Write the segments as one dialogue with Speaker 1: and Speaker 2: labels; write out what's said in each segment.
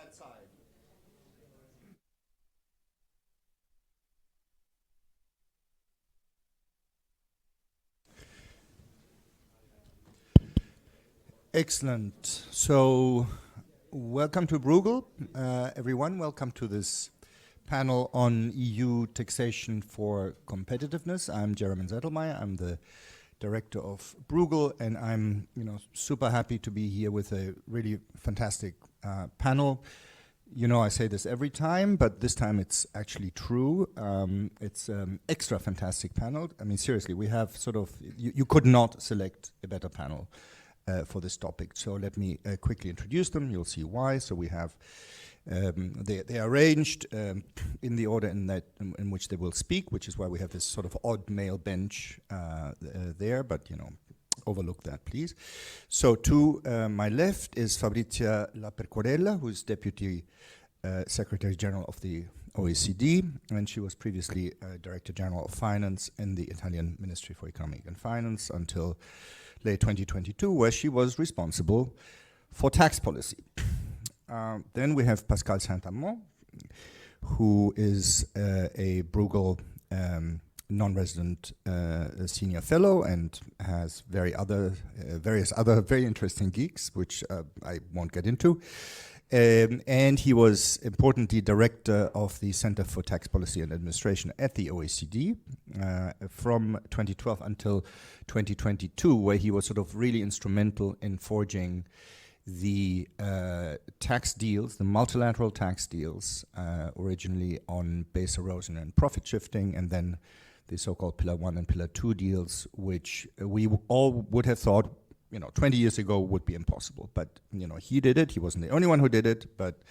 Speaker 1: that side. Excellent. So, welcome to Bruegel, everyone. Welcome to this panel on EU taxation for competitiveness. I'm Jeremy Zettelmeier. I'm the director of Bruegel, and I'm, super happy to be here with a really fantastic panel. I say this every time, but this time it's actually true. It's an extra fantastic panel. I mean, seriously, we have you could not select a better panel for this topic. So let me quickly introduce them. You'll see why. So we have, they are arranged in the order in which they will speak, which is why we have this sort of odd male bench there, but overlook that, please. So to my left is Fabrizia Lapercorella, who is Deputy Secretary General of the OECD, and she was previously Director General of Finance in the Italian Ministry for Economic and Finance until late 2022, where she was responsible for tax policy. Then we have Pascal Saint-Amand, who is a Bruegel non-resident senior fellow and has various other very interesting gigs, which I won't get into. And he was importantly director of the Center for Tax Policy and Administration at the OECD from 2012 until 2022, where he was sort of really instrumental in forging the tax deals, the multilateral tax deals, originally on base erosion and profit shifting, and then the so-called Pillar 1 and Pillar 2 deals, which we all would have thought 20 years ago would be impossible. But, he did it. He wasn't the only one who did it, but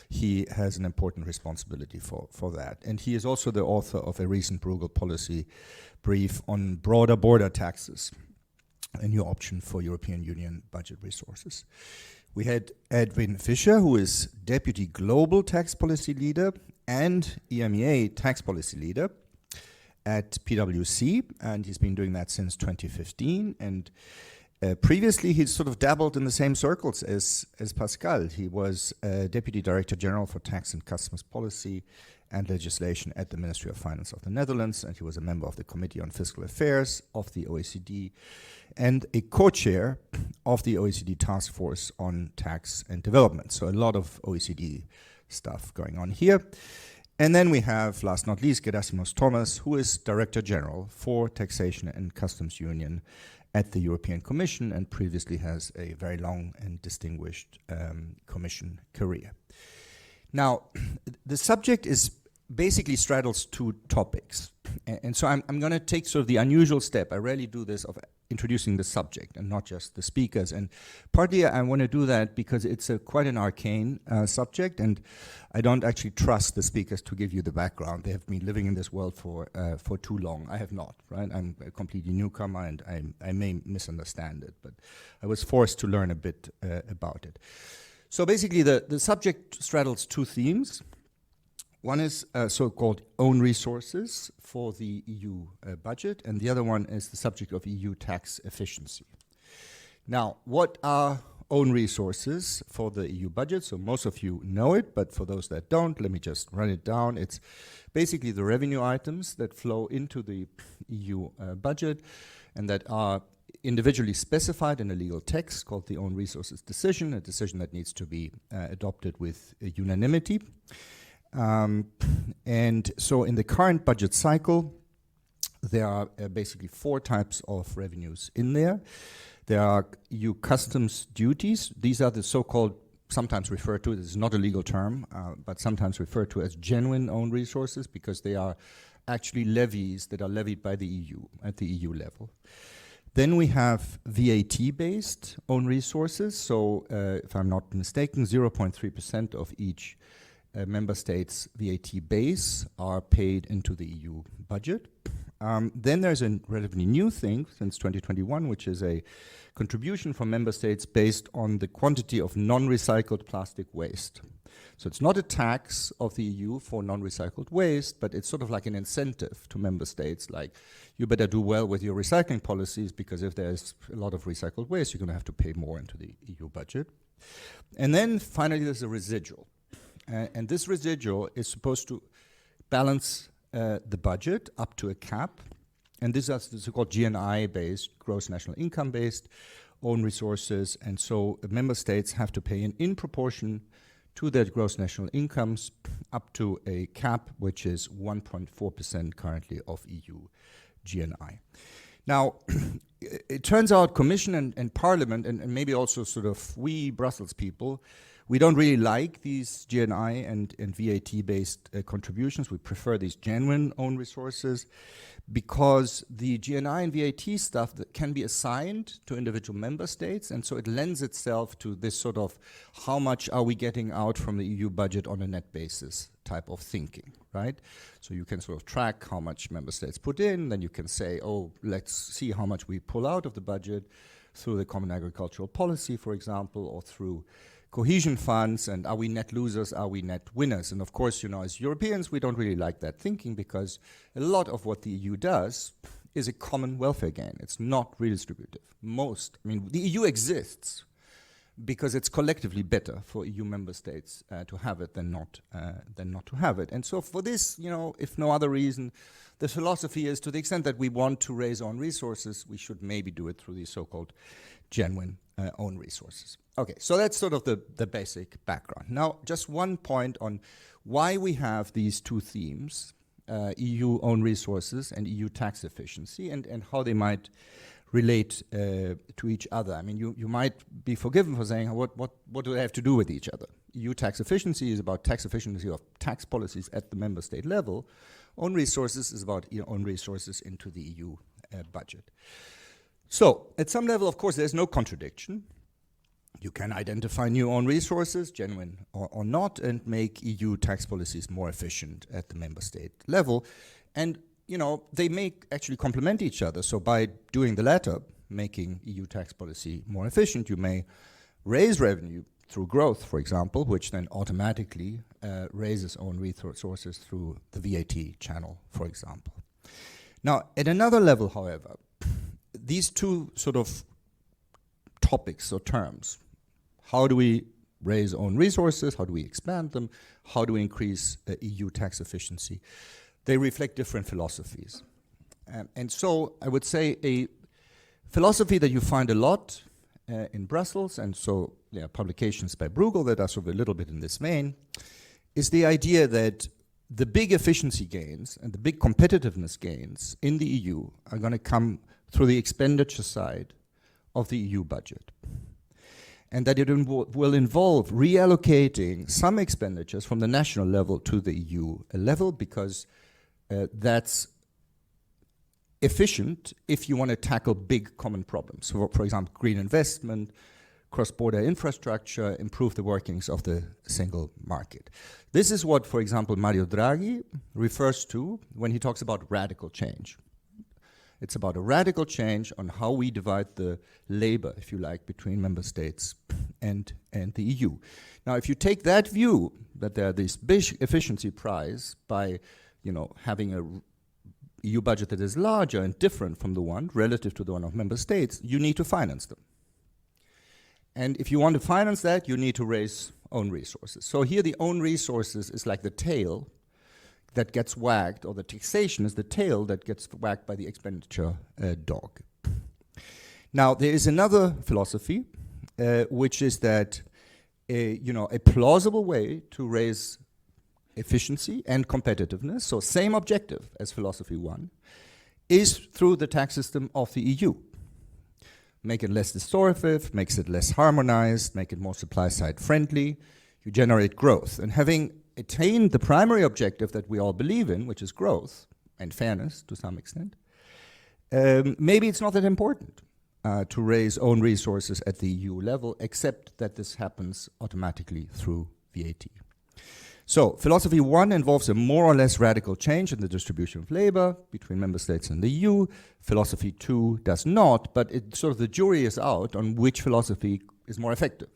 Speaker 1: he has an important responsibility for that. And he is also the author of a recent Bruegel policy brief on broader border taxes, a new option for European Union budget resources. We had Edwin Fischer, who is Deputy Global Tax Policy Leader and EMEA Tax Policy Leader at PwC, and he's been doing that since 2015. And previously, he sort of dabbled in the same circles as Pascal. He was Deputy Director General for Tax and Customs Policy and Legislation at the Ministry of Finance of the Netherlands, and he was a member of the Committee on Fiscal Affairs of the OECD and a co-chair of the OECD Task Force on Tax and Development. So a lot of OECD stuff going on here. And then we have, last not least, Gerasimos Thomas, who is Director General for Taxation and Customs Union at the European Commission and previously has a very long and distinguished Commission career. Now, the subject basically straddles two topics. And so I'm going to take sort of the unusual step. I rarely do this of introducing the subject and not just the speakers. And partly I want to do that because it's quite an arcane subject, and I don't actually trust the speakers to give you the background. They have been living in this world for too long. I have not, right? I'm a completely newcomer, and I may misunderstand it, but I was forced to learn a bit about it. So basically the subject straddles two themes. One is so-called own resources for the EU budget, and the other one is the subject of EU tax efficiency. Now, what are own resources for the EU budget? So most of you know it, but for those that don't, let me just run it down. It's basically the revenue items that flow into the EU budget and that are individually specified in a legal text called the own resources decision, a decision that needs to be adopted with unanimity. And so in the current budget cycle, there are basically four types of revenues in there. There are EU customs duties. These are the so-called, sometimes referred to, this is not a legal term, but sometimes referred to as genuine own resources because they are actually levies that are levied by the EU at the EU level. Then we have VAT-based own resources. So if I'm not mistaken, 0.3% of each member states' VAT base are paid into the EU budget. Then there's a relatively new thing since 2021, which is a contribution from member states based on the quantity of non-recycled plastic waste. So it's not a tax of the EU for non-recycled waste, but it's sort of like an incentive to member states, like you better do well with your recycling policies because if there's a lot of recycled waste, you're going to have to pay more into the EU budget. And then finally, there's a residual. And this residual is supposed to balance the budget up to a cap. And this is the so-called GNI-based, gross national income-based, own resources. And so member states have to pay in proportion to their gross national incomes up to a cap, which is 1.4% currently of EU GNI. Now, it turns out Commission and Parliament, and maybe also sort of we Brussels people, we don't really like these GNI and VAT-based contributions. We prefer these genuine own resources because the GNI and VAT stuff that can be assigned to individual member states, and so it lends itself to this sort of how much are we getting out from the EU budget on a net basis type of thinking, right? So you can sort of track how much member states put in, then you can say, oh, let's see how much we pull out of the budget through the Common Agricultural Policy, for example, or through cohesion funds, and are we net losers, are we net winners? And of course, you know, as Europeans, we don't really like that thinking because a lot of what the EU does is a common welfare gain. It's not redistributive. The EU exists because it's collectively better for EU member states to have it than not to have it. And so for this, you know, if no other reason, the philosophy is to the extent that we want to raise own resources, we should maybe do it through these so-called genuine own resources. Okay, so that's sort of the basic background. Now, just one point on why we have these two themes, EU own resources and EU tax efficiency, and how they might relate to each other. I mean, you might be forgiven for saying, what do they have to do with each other? EU tax efficiency is about tax efficiency of tax policies at the member state level. Own resources is about own resources into the EU budget. So, at some level, of course, there's no contradiction. You can identify new own resources, genuine or not, and make EU tax policies more efficient at the member state level. And, you know, they may actually complement each other. So by doing the latter, making EU tax policy more efficient, you may raise revenue through growth, for example, which then automatically raises own resources through the VAT channel, for example. Now, at another level, however, these two sort of topics or terms, how do we raise own resources, how do we expand them, how do we increase EU tax efficiency, they reflect different philosophies. And so I would say a philosophy that you find a lot in Brussels, and so publications by Bruegel that are sort of a little bit in this vein, is the idea that the big efficiency gains and the big competitiveness gains in the EU are going to come through the expenditure side of the EU budget. And that it will involve reallocating some expenditures from the national level to the EU level because that's efficient if you want to tackle big common problems. So for example, green investment, cross-border infrastructure, improve the workings of the single market. This is what, for example, Mario Draghi refers to when he talks about radical change. It's about a radical change on how we divide the labor, if you like, between member states and the EU. Now, if you take that view, that there are this big efficiency prize by, having a EU budget that is larger and different from the one relative to the one of member states, you need to finance them. And if you want to finance that, you need to raise own resources. So here the own resources is like the tail that gets wagged, or the taxation is the tail that gets wagged by the expenditure dog. Now, there is another philosophy, which is that a plausible way to raise efficiency and competitiveness, so same objective as philosophy one, is through the tax system of the EU. Make it less distortive, makes it less harmonized, make it more supply-side friendly, you generate growth. And having attained the primary objective that we all believe in, which is growth and fairness to some extent, maybe it's not that important to raise own resources at the EU level, except that this happens automatically through VAT. So, philosophy one involves a more or less radical change in the distribution of labor between member states and the EU. Philosophy two does not, but the jury is out on which philosophy is more effective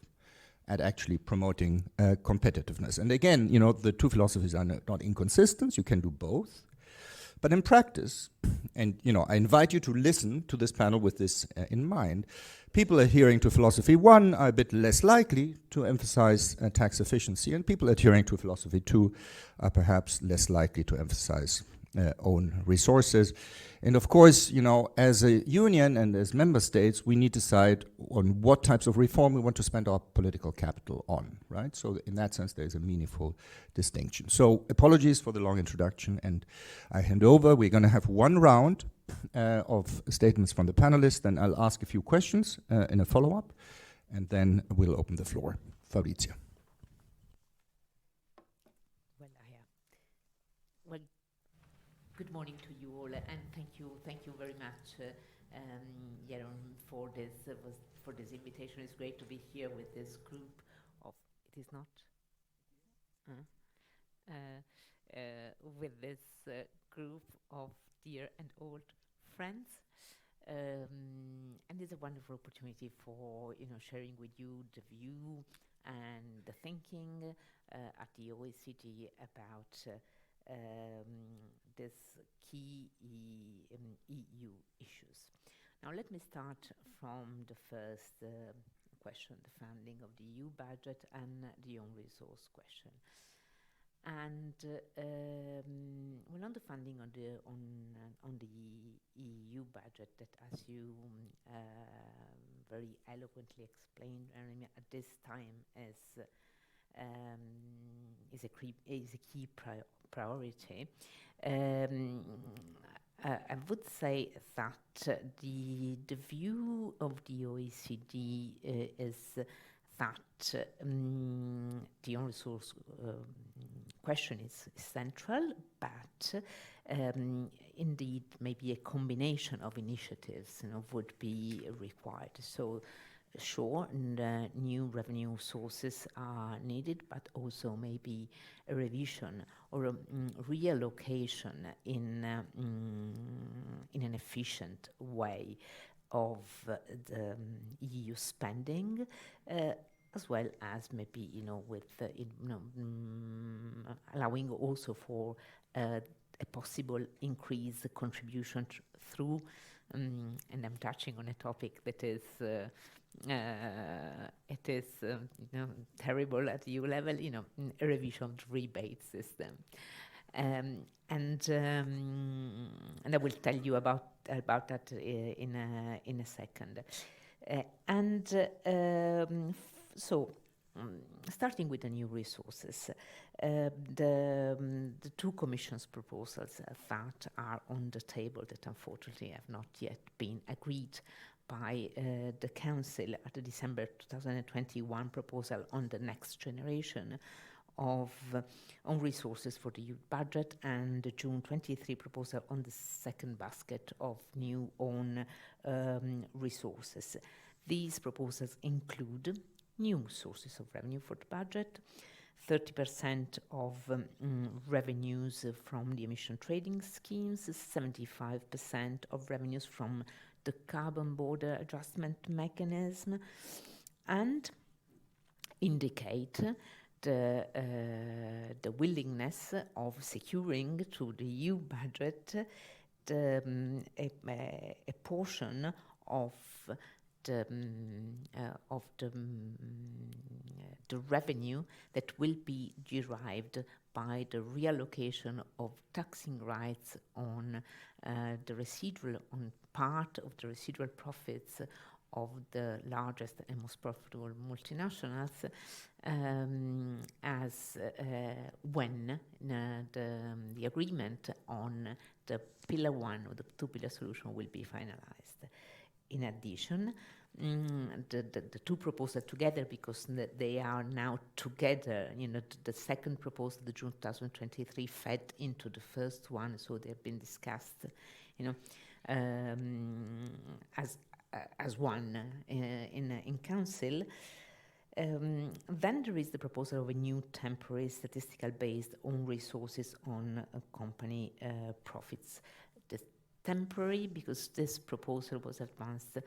Speaker 1: at actually promoting competitiveness. And again, the two philosophies are not inconsistent. You can do both. But in practice, and I invite you to listen to this panel with this in mind, people adhering to philosophy 1 are a bit less likely to emphasize tax efficiency, and people adhering to philosophy 2 are perhaps less likely to emphasize own resources. And of course, as a union and as member states, we need to decide on what types of reform we want to spend our political capital on, right? So in that sense, there's a meaningful distinction. So apologies for the long introduction, and I hand over. We're going to have one round of statements from the panelists, then I'll ask a few questions in a follow-up, and then we'll open the floor. Fabrizio.
Speaker 2: Good morning to you all, and thank you very much, Jeroen, for this invitation. It's great to be here with this group of. It is not. With this group of dear and old friends, and it's a wonderful opportunity for sharing with you the view and the thinking at the OECD about. This key EU issues. Now let me start from the first question, the funding of the EU budget and the own resource question. And on the funding on the EU budget, that as you very eloquently explained, at this time is a key priority. I would say that the view of the OECD is that the own resource question is central, but indeed maybe a combination of initiatives would be required. So sure, new revenue sources are needed, but also maybe a revision or a reallocation in an efficient way of the EU spending, as well as maybe with allowing also for a possible increased contribution through. And I'm touching on a topic that is. It is terrible at EU level, a revision of the rebate system, and I will tell you about that in a second. Starting with the new resources, the two Commission's proposals that are on the table that unfortunately have not yet been agreed by the Council at the December 2021 proposal on the next generation of own resources for the EU budget, and the June 23 proposal on the second basket of new own resources. These proposals include new sources of revenue for the budget, 30% of revenues from the emission trading schemes, 75% of revenues from the carbon border adjustment mechanism, and indicate the willingness of securing to the EU budget a portion of the revenue that will be derived by the reallocation of taxing rights on the residual, on part of the residual profits of the largest and most profitable multinationals, as when the agreement on the Pillar 1 or the two-pillar solution will be finalized. In addition, the two proposals together, because they are now together, the second proposal, the June 2023, fed into the first one, so they have been discussed, as one in Council. Then there is the proposal of a new temporary statistical based on resources on company profits. The temporary, because this proposal was advanced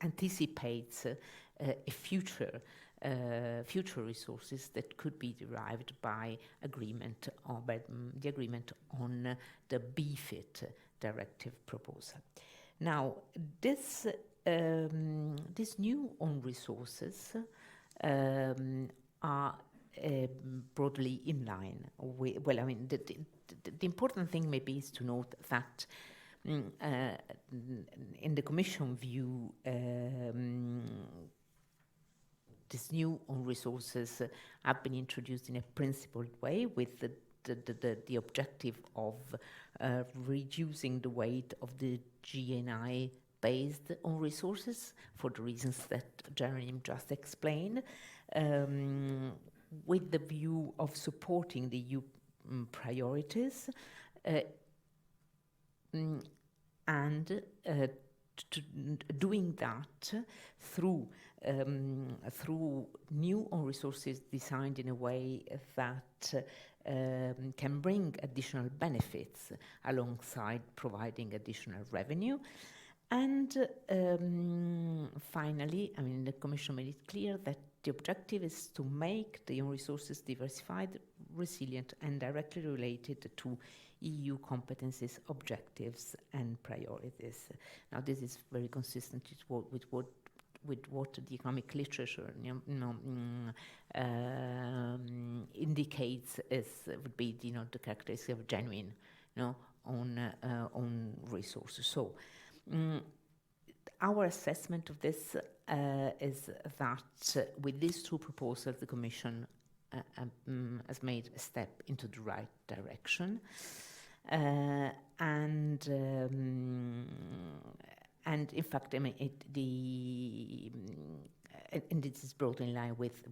Speaker 2: anticipates a future future resources that could be derived by agreement or by the agreement on the BFIT directive proposal. Now, this new own resources are broadly in line with, well, I mean, the important thing maybe is to note that in the Commission view, these new own resources have been introduced in a principled way with the objective of reducing the weight of the GNI based on resources for the reasons that Jeremy just explained, with the view of supporting the EU priorities and doing that through new own resources designed in a way that can bring additional benefits alongside providing additional revenue. And finally, I mean, the Commission made it clear that the objective is to make the own resources diversified, resilient, and directly related to EU competencies, objectives, and priorities. Now, this is very consistent with what the economic literature indicates would be the characteristic of genuine own resources. So our assessment of this is that with these two proposals, the Commission has made a step into the right direction, and in fact, I mean, and this is broadly in line with the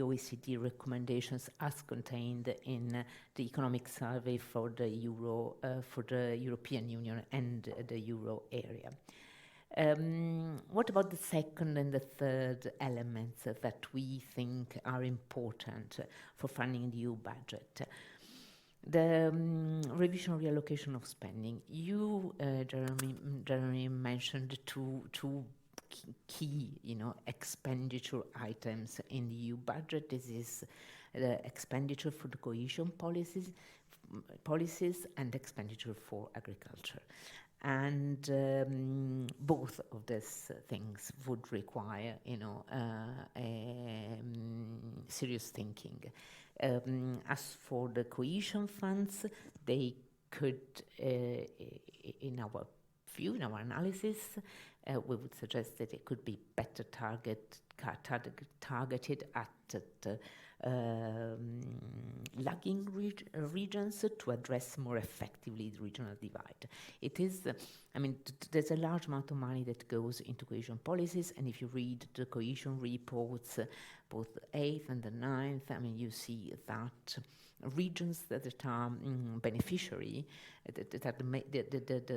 Speaker 2: OECD recommendations as contained in the economic survey for the European Union and the Euro area. What about the second and the third elements that we think are important for funding the EU budget? The revision of reallocation of spending. You, Jeremy mentioned two key, expenditure items in the EU budget. This is the expenditure for the cohesion policies and expenditure for agriculture. And both of these things would require, serious thinking. As for the cohesion funds, they could, in our view, in our analysis, we would suggest that it could be better targeted at the lagging regions to address more effectively the regional divide. It is, I mean, there's a large amount of money that goes into cohesion policies, and if you read the cohesion reports, both the 8th and the 9th, I mean, you see that regions that are beneficiary, that are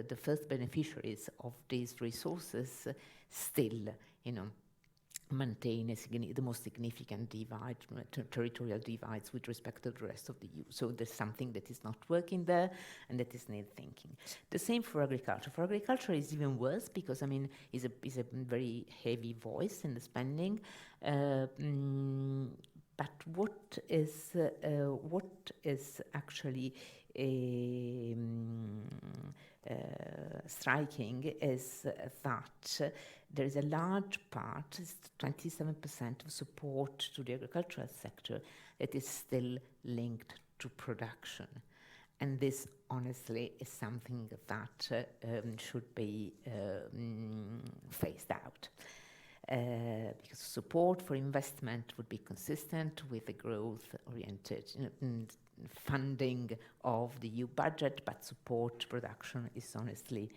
Speaker 2: the first beneficiaries of these resources, still, maintain the most significant divide, territorial divides with respect to the rest of the EU. So there's something that is not working there, and that is need thinking. The same for agriculture. For agriculture, it's even worse because, I mean, is a very heavy voice in the spending. But what is actually striking is that there is a large part, 27% of support to the agricultural sector that is still linked to production. And this, honestly, is something that should be phased out. Because support for investment would be consistent with the growth-oriented funding of the EU budget, but support production is honestly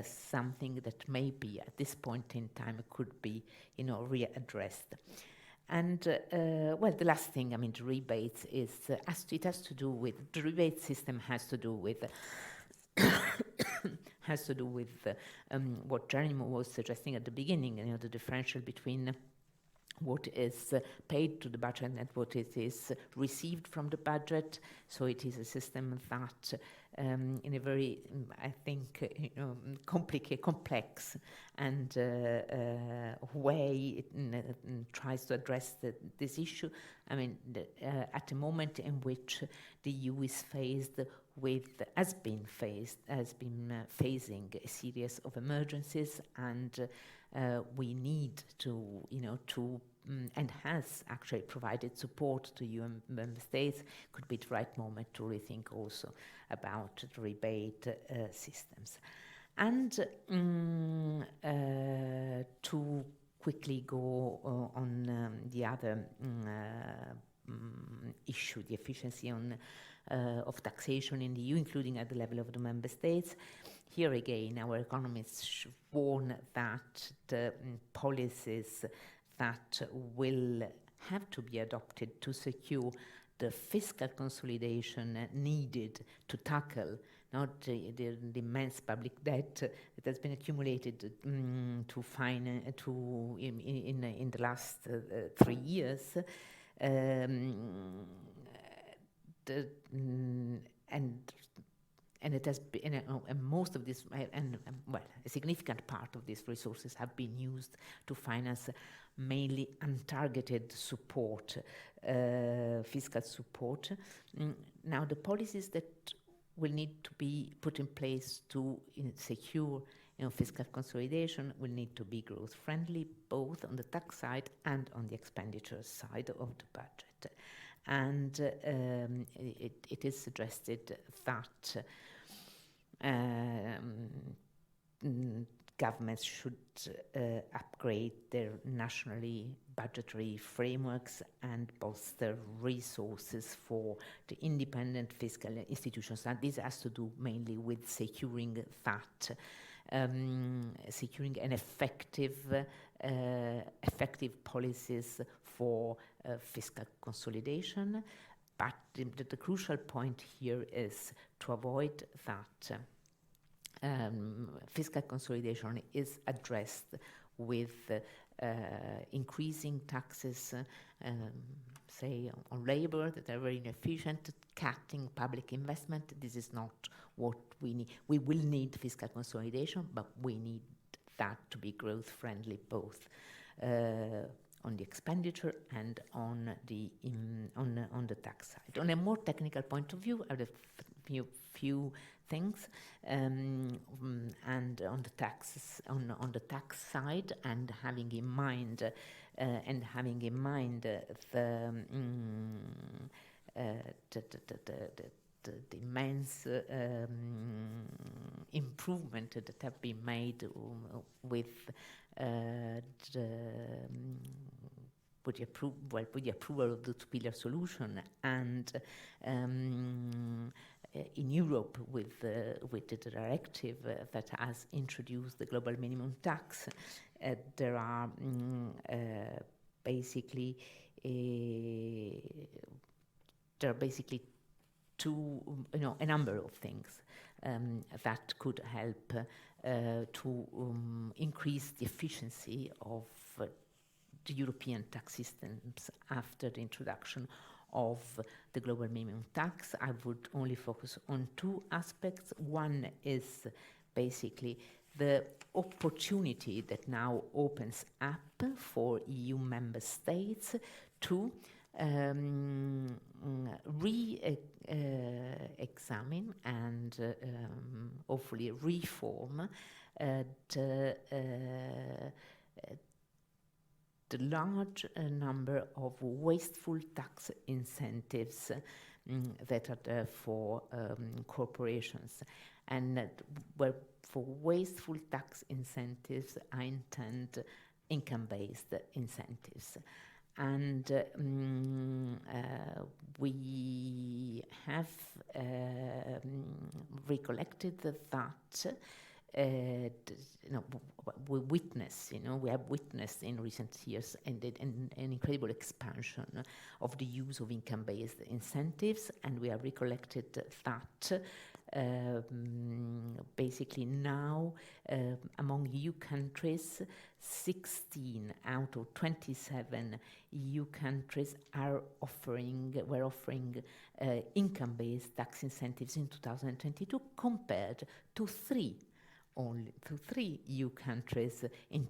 Speaker 2: something that maybe at this point in time could be, readdressed. And well, the last thing, I mean, the rebates is it has to do with the rebate system has to do with what Jeremy was suggesting at the beginning, the differential between what is paid to the budget and what it is received from the budget. So it is a system that, in a very, I think, complicated, complex and way, it tries to address this issue. I mean, at the moment in which the EU is faced with, has been facing a series of emergencies, and we need to, and has actually provided support to EU member states, could be the right moment to rethink also about the rebate systems. And to quickly go on the other issue, the efficiency of taxation in the EU, including at the level of the member states. Here again, our economists warn that the policies that will have to be adopted to secure the fiscal consolidation needed to tackle not the immense public debt that has been accumulated in the last 3 years, and it has been, and most of this, well, a significant part of these resources have been used to finance mainly untargeted support, fiscal support. Now, the policies that will need to be put in place to secure fiscal consolidation will need to be growth friendly, both on the tax side and on the expenditure side of the budget. And it is suggested that governments should upgrade their nationally budgetary frameworks and bolster resources for the independent fiscal institutions. And this has to do mainly with securing that, securing an effective policies for fiscal consolidation. But the crucial point here is to avoid that fiscal consolidation is addressed with increasing taxes, say on labor that are very inefficient, cutting public investment. This is not what we need. We will need fiscal consolidation, but we need that to be growth friendly, both on the expenditure and on the tax side. On a more technical point of view, I have a few things, and on the taxes, on the tax side, and having in mind the immense improvement that have been made with the approval of the two-pillar solution, and in Europe with the directive that has introduced the global minimum tax, there are basically a number of things that could help to increase the efficiency of the European tax systems after the introduction of the global minimum tax. I would only focus on two aspects. One is basically the opportunity that now opens up for EU member states to re-examine and hopefully reform the large number of wasteful tax incentives that are there for corporations. And where for wasteful tax incentives, I intend income-based incentives. And we have recollected that we have witnessed in recent years an incredible expansion of the use of income-based incentives, and we have recollected that basically now among EU countries, 16 out of 27 EU countries were offering income-based tax incentives in 2022 compared to three EU countries in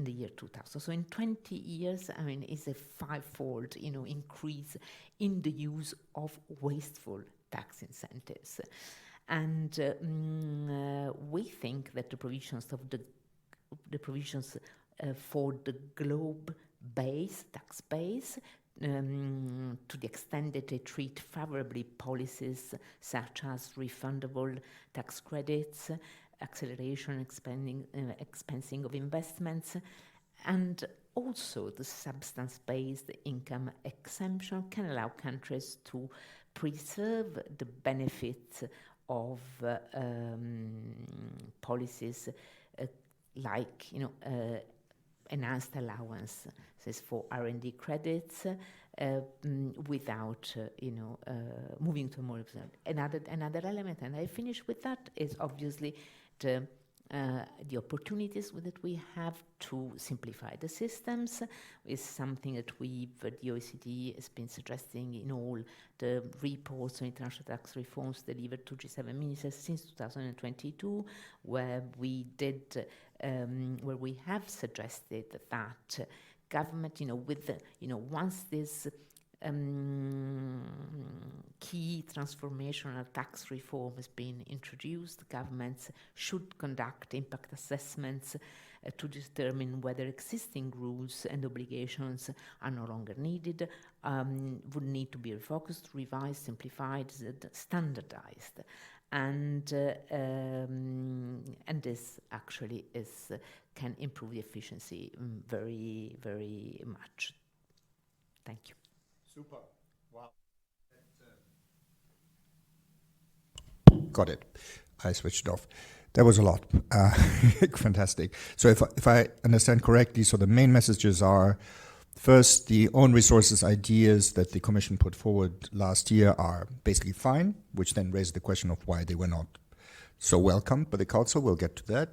Speaker 2: the year 2000. So in 20 years, I mean, it's a five-fold, increase in the use of wasteful tax incentives. And we think that the provisions for the tax base, to the extent that they treat favorably policies such as refundable tax credits, acceleration, expensing of investments, and also the substance-based income exemption can allow countries to preserve the benefits of policies like enhanced allowances for R&D credits without moving to more. Another element, and I finish with that, is obviously the opportunities that we have to simplify the systems is something that the OECD has been suggesting in all the reports on international tax reforms delivered to G7 ministers since 2022, where we have suggested that government, once this key transformational tax reform has been introduced, governments should conduct impact assessments to determine whether existing rules and obligations are no longer needed, would need to be refocused, revised, simplified, standardized. And this actually can improve the efficiency very, very much. Thank you.
Speaker 1: Super. Wow. Got it. I switched off. That was a lot. Fantastic. So if I understand correctly, so the main messages are, first, the own resources ideas that the Commission put forward last year are basically fine, which then raises the question of why they were not so welcomed by the Council. We'll get to that.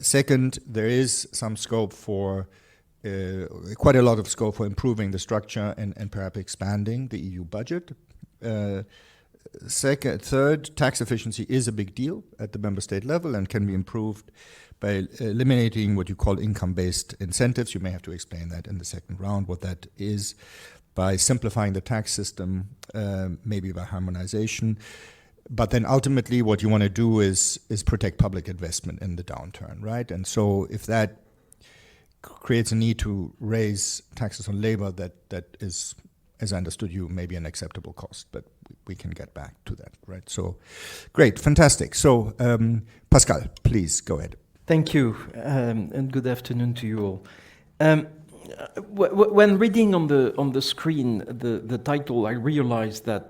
Speaker 1: Second, there is some scope for quite a lot of scope for improving the structure and perhaps expanding the EU budget. Third, tax efficiency is a big deal at the member state level and can be improved by eliminating what you call income-based incentives. You may have to explain that in the second round, what that is, by simplifying the tax system, maybe by harmonization. But then ultimately what you want to do is protect public investment in the downturn, right? And so if that creates a need to raise taxes on labor, that is, as I understood you, maybe an acceptable cost, but we can get back to that, right? So, great, fantastic. So, Pascal, please go ahead.
Speaker 3: Thank you, and good afternoon to you all. When reading on the screen the title, I realized that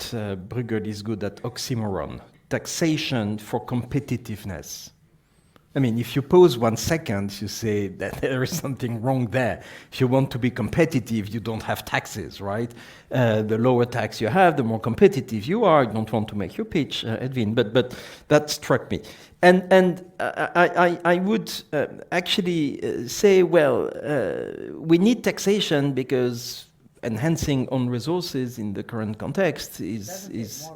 Speaker 3: Bruegel is good at oxymoron, taxation for competitiveness. I mean, if you pause 1 second, you say that there is something wrong there. If you want to be competitive, you don't have taxes, right? The lower tax you have, the more competitive you are. I don't want to make you pitch, Edwin, but that struck me. And I would actually say, well, we need taxation because enhancing own resources in the current context is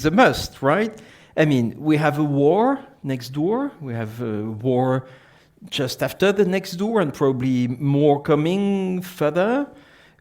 Speaker 3: a must, right? I mean, we have a war next door. We have a war just after the next door and probably more coming further.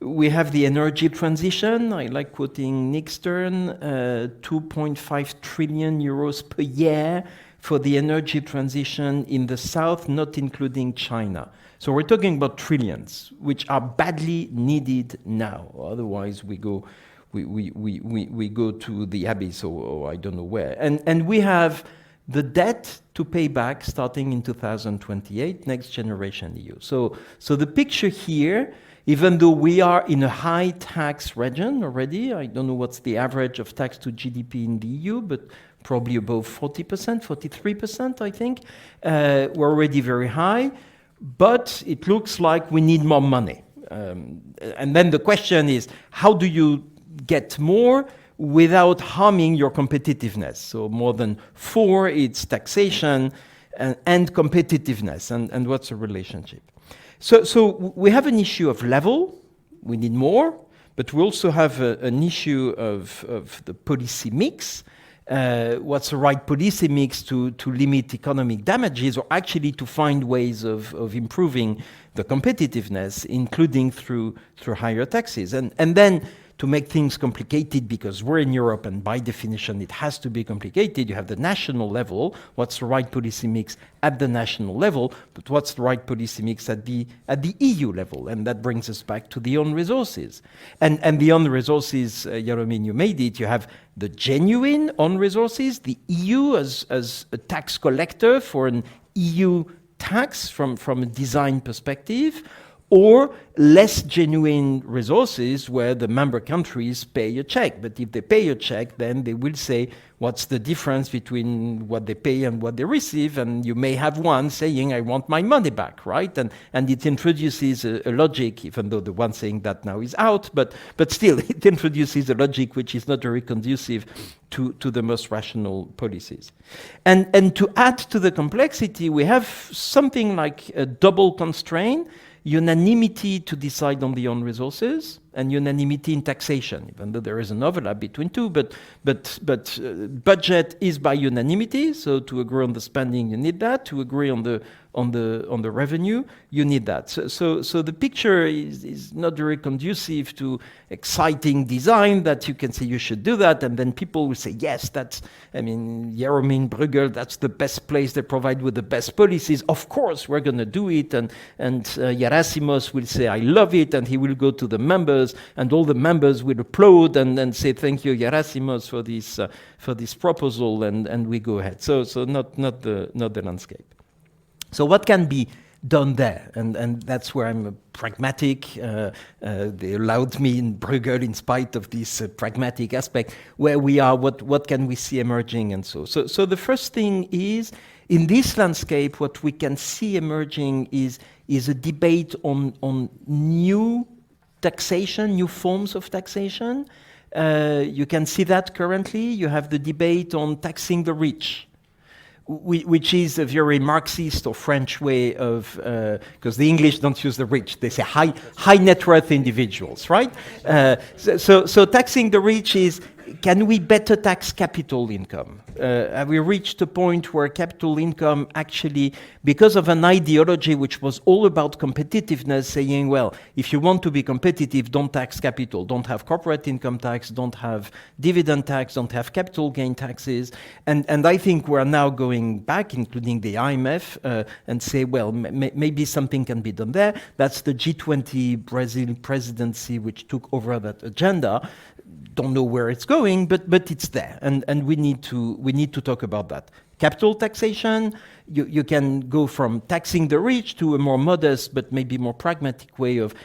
Speaker 3: We have the energy transition. I like quoting Nick Stern, 2.5 trillion euros per year for the energy transition in the South, not including China. So we're talking about trillions, which are badly needed now. Otherwise, we go to the abyss or I don't know where. And we have the debt to pay back starting in 2028, Next Generation EU. So the picture here, even though we are in a high tax region already, I don't know what's the average of tax to GDP in the EU, but probably above 40%, 43%, I think. We're already very high, but it looks like we need more money. And then the question is, how do you get more without harming your competitiveness. So more than 4, it's taxation and competitiveness, and what's the relationship? So we have an issue of level, we need more, but we also have an issue of the policy mix. What's the right policy mix to limit economic damages, or actually to find ways of improving the competitiveness, including through higher taxes. And then to make things complicated, because we're in Europe and by definition it has to be complicated, you have the national level, what's the right policy mix at the national level, but what's the right policy mix at the EU level? And that brings us back to the own resources. And the own resources, Jaromín, you made it, you have the genuine own resources, the EU as a tax collector for an EU tax from a design perspective, or less genuine resources where the member countries pay a check. But if they pay a check, then they will say, what's the difference between what they pay and what they receive? And you may have one saying, I want my money back, right? And it introduces a logic, even though the one saying that now is out, but still, it introduces a logic which is not very conducive to the most rational policies. And to add to the complexity, we have something like a double constraint: unanimity to decide on the own resources and unanimity in taxation, even though there is an overlap between two, but budget is by unanimity, so to agree on the spending you need that, to agree on the revenue you need that. So the picture is not very conducive to exciting design that you can say you should do that, and then people will say, yes, Jaromín, Bruegel, that's the best place, they provide with the best policies, of course we're going to do it, and Gerasimos will say, I love it, and he will go to the members, and all the members will applaud and say, thank you, Gerasimos, for this proposal, and we go ahead. So not the landscape. So what can be done there? And that's where I'm pragmatic. They allowed me in Bruegel, in spite of this pragmatic aspect, where we are, what can we see emerging, and so the first thing is, in this landscape, what we can see emerging is a debate on new taxation, new forms of taxation. You can see that currently. You have the debate on taxing the rich, which is a very Marxist or French way of, because the English don't use the rich, they say high net worth individuals, right? So taxing the rich is, can we better tax capital income? Have we reached a point where capital income actually, because of an ideology which was all about competitiveness, saying, well, if you want to be competitive, don't tax capital, don't have corporate income tax, don't have dividend tax, don't have capital gain taxes. And I think we're now going back, including the IMF, and say, well, maybe something can be done there. That's the G20 Brazil presidency which took over that agenda. Don't know where it's going, but it's there, and we need to talk about that. Capital taxation, you can go from taxing the rich to a more modest but maybe more pragmatic way of,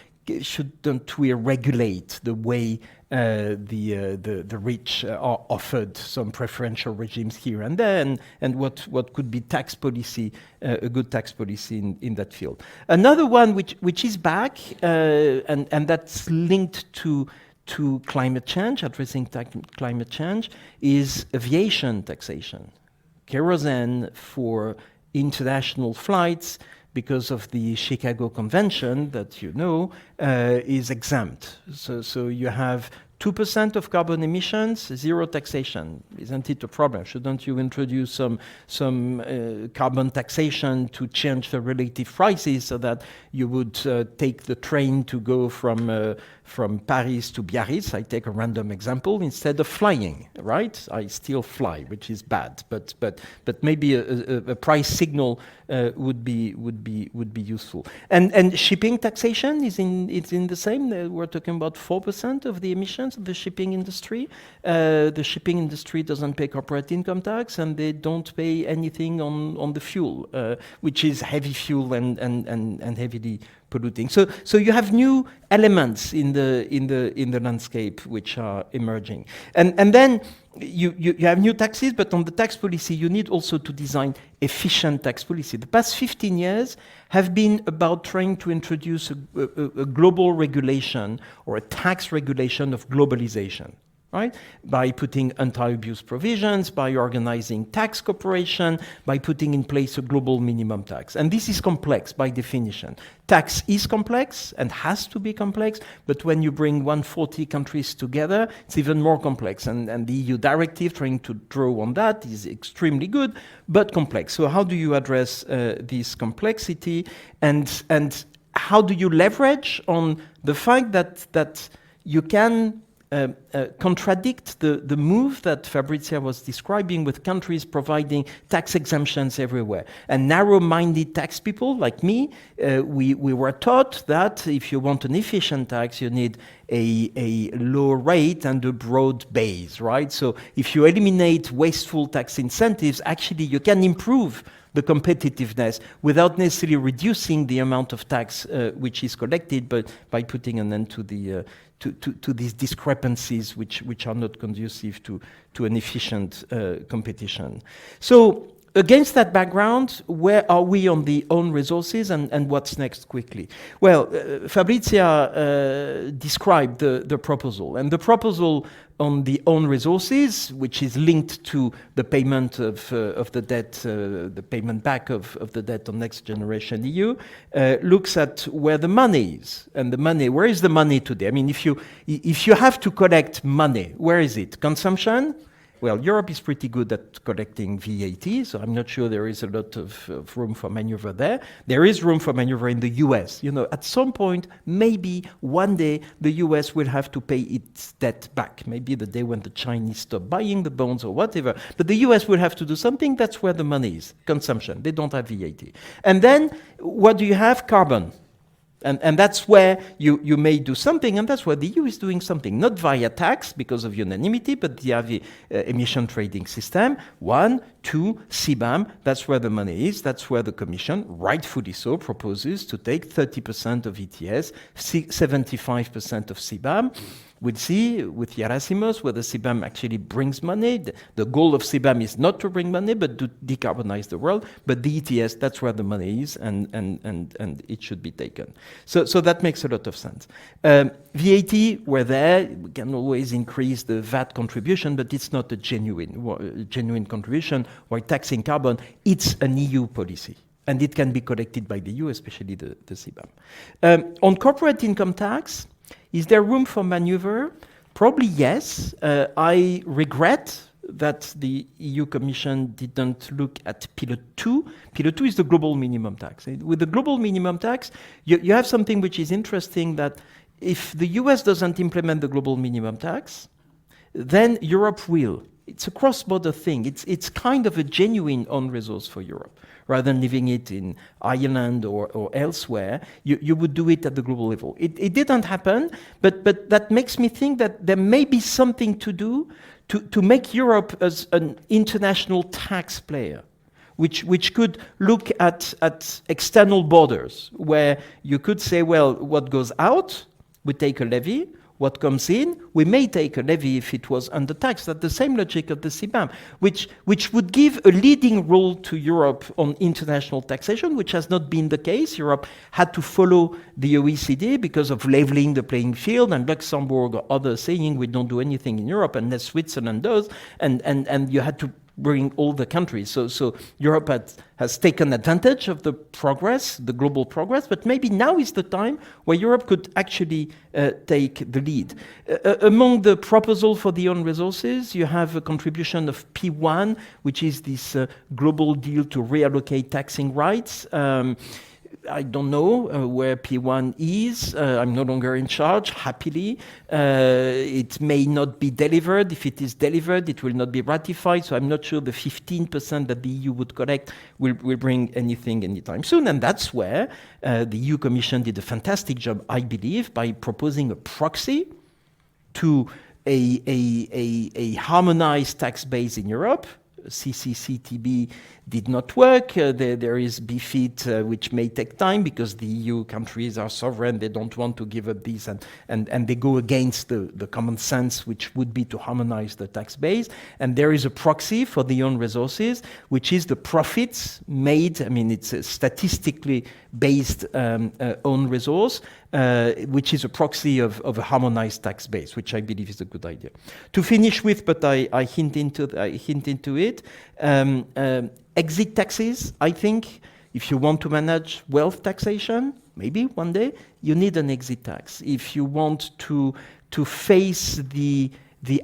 Speaker 3: shouldn't we regulate the way the rich are offered some preferential regimes here and there, and what could be tax policy, a good tax policy in that field. Another one which is back, and that's linked to climate change, addressing climate change, is aviation taxation. Kerosene for international flights, because of the Chicago Convention that you know, is exempt. So you have 2% of carbon emissions, zero taxation. Isn't it a problem? Shouldn't you introduce some carbon taxation to change the relative prices so that you would take the train to go from Paris to Biarritz, I take a random example, instead of flying, right? I still fly, which is bad, but maybe a price signal would be useful. And shipping taxation is in the same. We're talking about 4% of the emissions of the shipping industry. The shipping industry doesn't pay corporate income tax, and they don't pay anything on the fuel, which is heavy fuel and heavily polluting. So you have new elements in the landscape which are emerging, and then you have new taxes, but on the tax policy you need also to design efficient tax policy. The past 15 years have been about trying to introduce a global regulation or a tax regulation of globalization. right? By putting anti-abuse provisions, by organizing tax cooperation, by putting in place a global minimum tax. And this is complex by definition. Tax is complex and has to be complex, but when you bring 140 countries together, it's even more complex. And the EU directive trying to draw on that is extremely good, but complex. So how do you address this complexity? And how do you leverage on the fact that you can contradict the move that Fabrizia was describing with countries providing tax exemptions everywhere. And narrow-minded tax people like me, we were taught that if you want an efficient tax, you need a low rate and a broad base, right? So if you eliminate wasteful tax incentives, actually you can improve the competitiveness without necessarily reducing the amount of tax which is collected, but by putting an end to the to these discrepancies which are not conducive to an efficient competition. So against that background, where are we on the own resources and what's next quickly? Well, Fabrizia described the proposal, and the proposal on the own resources, which is linked to the payment of the debt, the payment back of the debt on Next Generation EU, looks at where the money is. And the money, where is the money today? I mean, if you have to collect money, where is it? Consumption? Well, Europe is pretty good at collecting VAT, so I'm not sure there is a lot of room for maneuver there. There is room for maneuver in the US. You know, at some point, maybe one day, the US will have to pay its debt back. Maybe the day when the Chinese stop buying the bonds or whatever. But the US will have to do something. That's where the money is, consumption. They don't have VAT. And then, what do you have? Carbon. And that's where you may do something, and that's where the EU is doing something, not via tax because of unanimity, but via the emission trading system. 1, 2, CBAM, that's where the money is. That's where the Commission, rightfully so, proposes to take 30% of ETS, 75% of CBAM. We'll see with Gerasimos whether CBAM actually brings money. The goal of CBAM is not to bring money, but to decarbonize the world. But the ETS, that's where the money is, and it should be taken. So that makes a lot of sense. VAT, we're there. We can always increase the VAT contribution, but it's not a genuine contribution. While taxing carbon, it's an EU policy. And it can be collected by the EU, especially the CBAM. On corporate income tax, is there room for maneuver? Probably yes. I regret that the EU Commission didn't look at Pillar 2. Pillar 2 is the global minimum tax. With the global minimum tax, you have something which is interesting, that if the US doesn't implement the global minimum tax, then Europe will. It's a cross-border thing. It's kind of a genuine own resource for Europe. Rather than leaving it in Ireland or elsewhere, you would do it at the global level. It didn't happen, but that makes me think that there may be something to do to make Europe as an international tax player, which could look at external borders, where you could say, well, what goes out, we take a levy. What comes in, we may take a levy if it was under tax. That's the same logic of the CBAM, which would give a leading role to Europe on international taxation, which has not been the case. Europe had to follow the OECD because of leveling the playing field, and Luxembourg or others saying we don't do anything in Europe unless Switzerland does, and you had to bring all the countries. So Europe has taken advantage of the progress, the global progress, but maybe now is the time where Europe could actually take the lead. Among the proposal for the own resources, you have a contribution of P1, which is this global deal to reallocate taxing rights. I don't know where P1 is. I'm no longer in charge, happily. It may not be delivered. If it is delivered, it will not be ratified. So I'm not sure the 15% that the EU would collect will bring anything anytime soon. And that's where the EU Commission did a fantastic job, I believe, by proposing a proxy to a harmonized tax base in Europe. CCCTB did not work. There is BFIT, which may take time because the EU countries are sovereign. They don't want to give up these, and they go against the common sense, which would be to harmonize the tax base. And there is a proxy for the own resources, which is the profits made. I mean, it's a statistically based own resource which is a proxy of a harmonized tax base, which I believe is a good idea. To finish with, but I hint into it, exit taxes. I think if you want to manage wealth taxation, maybe one day, you need an exit tax. If you want to face the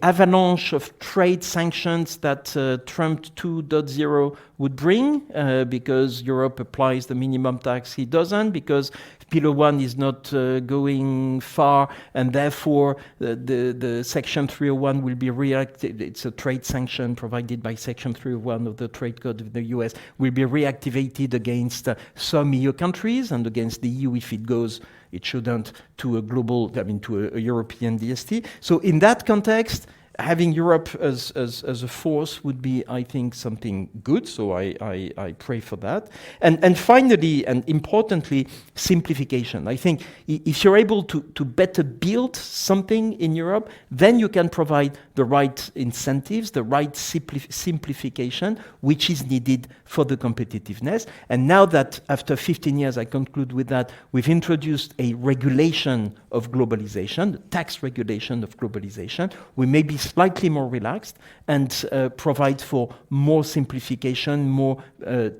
Speaker 3: avalanche of trade sanctions that Trump 2.0 would bring, because Europe applies the minimum tax, he doesn't, because Pillar 1 is not going far, and therefore the Section 301 will be reactivated. It's a trade sanction provided by Section 301 of the Trade Code of the US, will be reactivated against some EU countries and against the EU if it goes. It shouldn't to a global, to a European DST. So in that context, having Europe as a force would be, I think, something good. So I pray for that. And finally, and importantly, simplification. I think if you're able to better build something in Europe, then you can provide the right incentives, the right simplification, which is needed for the competitiveness. And now that after 15 years, I conclude with that, we've introduced a regulation of globalization, the tax regulation of globalization, we may be slightly more relaxed and provide for more simplification, more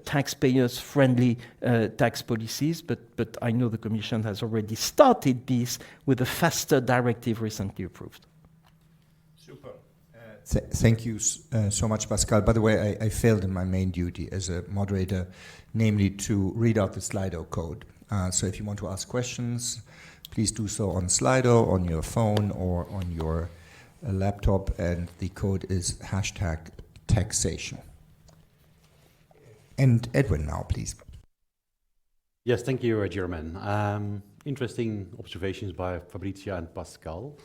Speaker 3: taxpayers-friendly tax policies. But I know the Commission has already started this with a faster directive recently approved.
Speaker 1: Super. Thank you so much, Pascal. By the way, I failed in my main duty as a moderator, namely to read out the Slido code. So if you want to ask questions, please do so on Slido, on your phone, or on your laptop, and the code is #taxation. And Edwin now, please.
Speaker 4: Yes, thank you, German. Interesting observations by Fabrizia and Pascal.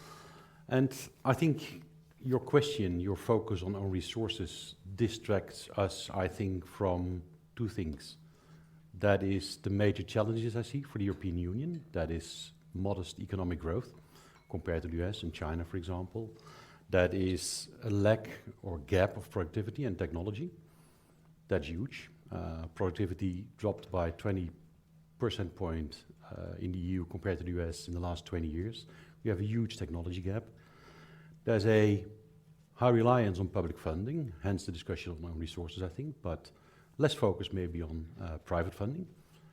Speaker 4: And I think your question, your focus on own resources distracts us, I think, from two things. That is the major challenges I see for the European Union. That is modest economic growth compared to the US and China, for example. That is a lack or gap of productivity and technology. That's huge. Productivity dropped by 20 percentage point in the EU compared to the US in the last 20 years. We have a huge technology gap. There's a high reliance on public funding, hence the discussion on own resources, I think, but less focus maybe on private funding.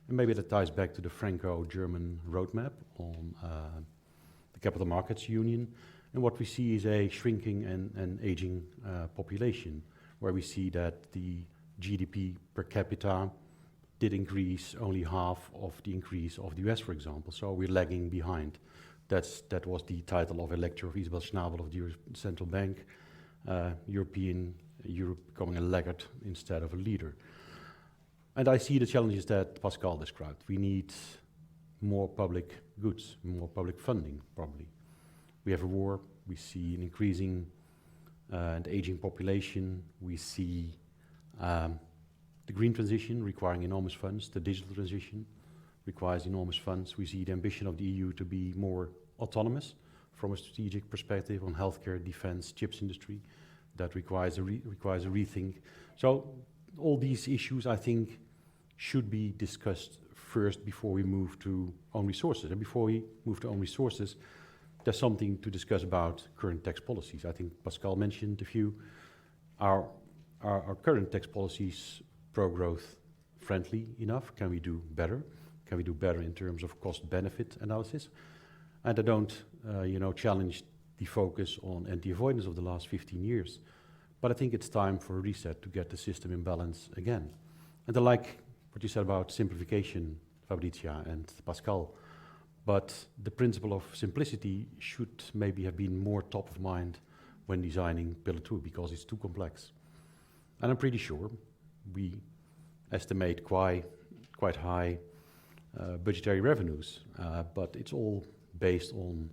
Speaker 4: And maybe that ties back to the Franco-German roadmap on the Capital Markets Union. And what we see is a shrinking and aging population, where we see that the GDP per capita did increase only half of the increase of the US, for example. So we're lagging behind. That was the title of a lecture of Isabel Schnabel of the Central Bank, Europe becoming a laggard instead of a leader. And I see the challenges that Pascal described. We need more public goods, more public funding, probably. We have a war, we see an increasing and aging population, we see the green transition requiring enormous funds, the digital transition requires enormous funds. We see the ambition of the EU to be more autonomous from a strategic perspective on healthcare, defense, chips industry. That requires a rethink. So all these issues, I think, should be discussed first before we move to own resources. And before we move to own resources, there's something to discuss about current tax policies. I think Pascal mentioned a few. Our current tax policies pro-growth friendly enough? Can we do better? Can we do better in terms of cost-benefit analysis? And I don't, challenge the focus on anti-avoidance of the last 15 years. But I think it's time for a reset to get the system in balance again. And I like what you said about simplification, Fabrizia and Pascal. But the principle of simplicity should maybe have been more top of mind when designing Pillar 2, because it's too complex. And I'm pretty sure we estimate quite high budgetary revenues, but it's all based on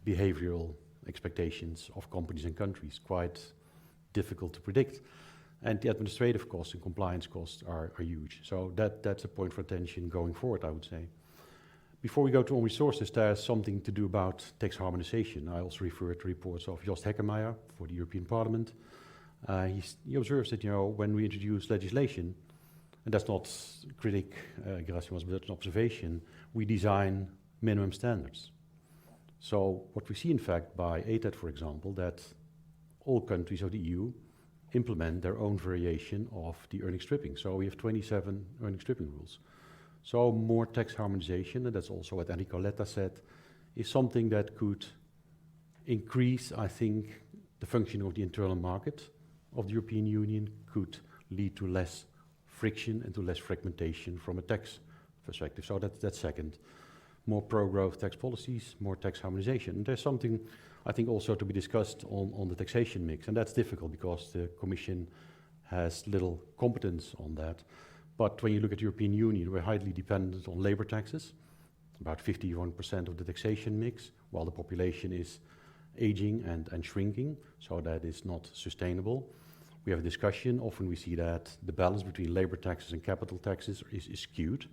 Speaker 4: behavioral expectations of companies and countries, quite difficult to predict. And the administrative costs and compliance costs are huge. So that's a point for attention going forward, I would say. Before we go to own resources, there's something to do about tax harmonization. I also refer to reports of Jost Heckermeier for the European Parliament. He observes that, when we introduce legislation, and that's not critic, Gerasimus, but that's an observation, we design minimum standards. So what we see, in fact, by ATAD, for example, that all countries of the EU implement their own variation of the earning stripping. So we have 27 earning stripping rules. So more tax harmonization, and that's also what Nicoletta said, is something that could increase, I think, the functioning of the internal market of the European Union, could lead to less friction and to less fragmentation from a tax perspective. So that's second. More pro-growth tax policies, more tax harmonization. And there's something, I think, also to be discussed on the taxation mix, and that's difficult because the Commission has little competence on that. But when you look at the European Union, we're highly dependent on labor taxes, about 51% of the taxation mix, while the population is aging and shrinking, so that is not sustainable. We have a discussion, often we see that the balance between labor taxes and capital taxes is skewed.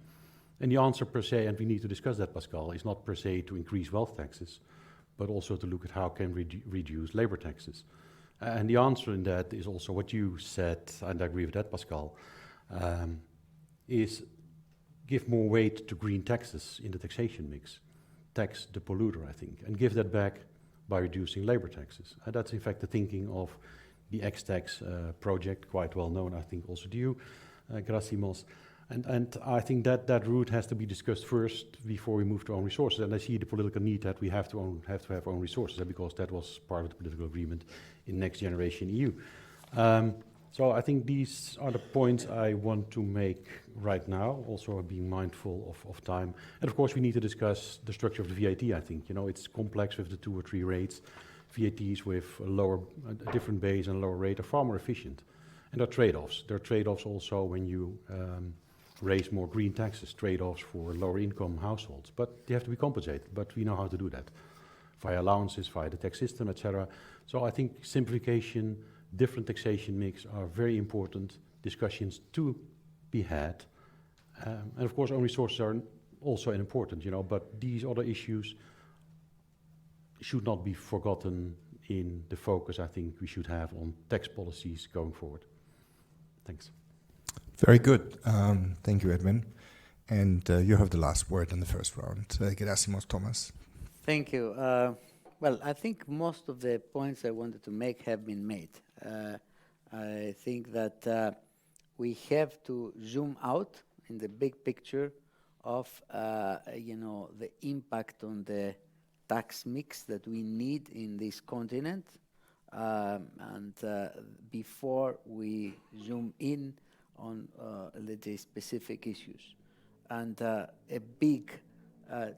Speaker 4: And the answer per se, and we need to discuss that, Pascal, is not per se to increase wealth taxes, but also to look at how can we reduce labor taxes. And the answer in that is also what you said, and I agree with that, Pascal, is give more weight to green taxes in the taxation mix. Tax the polluter, I think, and give that back by reducing labor taxes. And that's in fact the thinking of the X-Tax project, quite well known, I think, also to you, Grasimos. And I think that route has to be discussed first before we move to own resources. And I see the political need that we have to have own resources, because that was part of the political agreement in Next Generation EU. So I think these are the points I want to make right now, also being mindful of time. And of course, we need to discuss the structure of the VAT, I think. You know, it's complex with the 2 or 3 rates. VATs with a different base and a lower rate are far more efficient. And there are trade-offs. There are trade-offs also when you raise more green taxes, trade-offs for lower income households. But they have to be compensated, but we know how to do that, via allowances, via the tax system, etc. So I think simplification, different taxation mix are very important discussions to be had. And of course, own resources are also important, you know, but these other issues should not be forgotten in the focus I think we should have on tax policies going forward. Thanks.
Speaker 1: Very good. Thank you, Edwin. And you have the last word in the first round. Gerasimos Thomas.
Speaker 5: Thank you. Well, I think most of the points I wanted to make have been made. I think that we have to zoom out in the big picture of, the impact on the tax mix that we need in this continent, and before we zoom in on, let's say, specific issues. And a big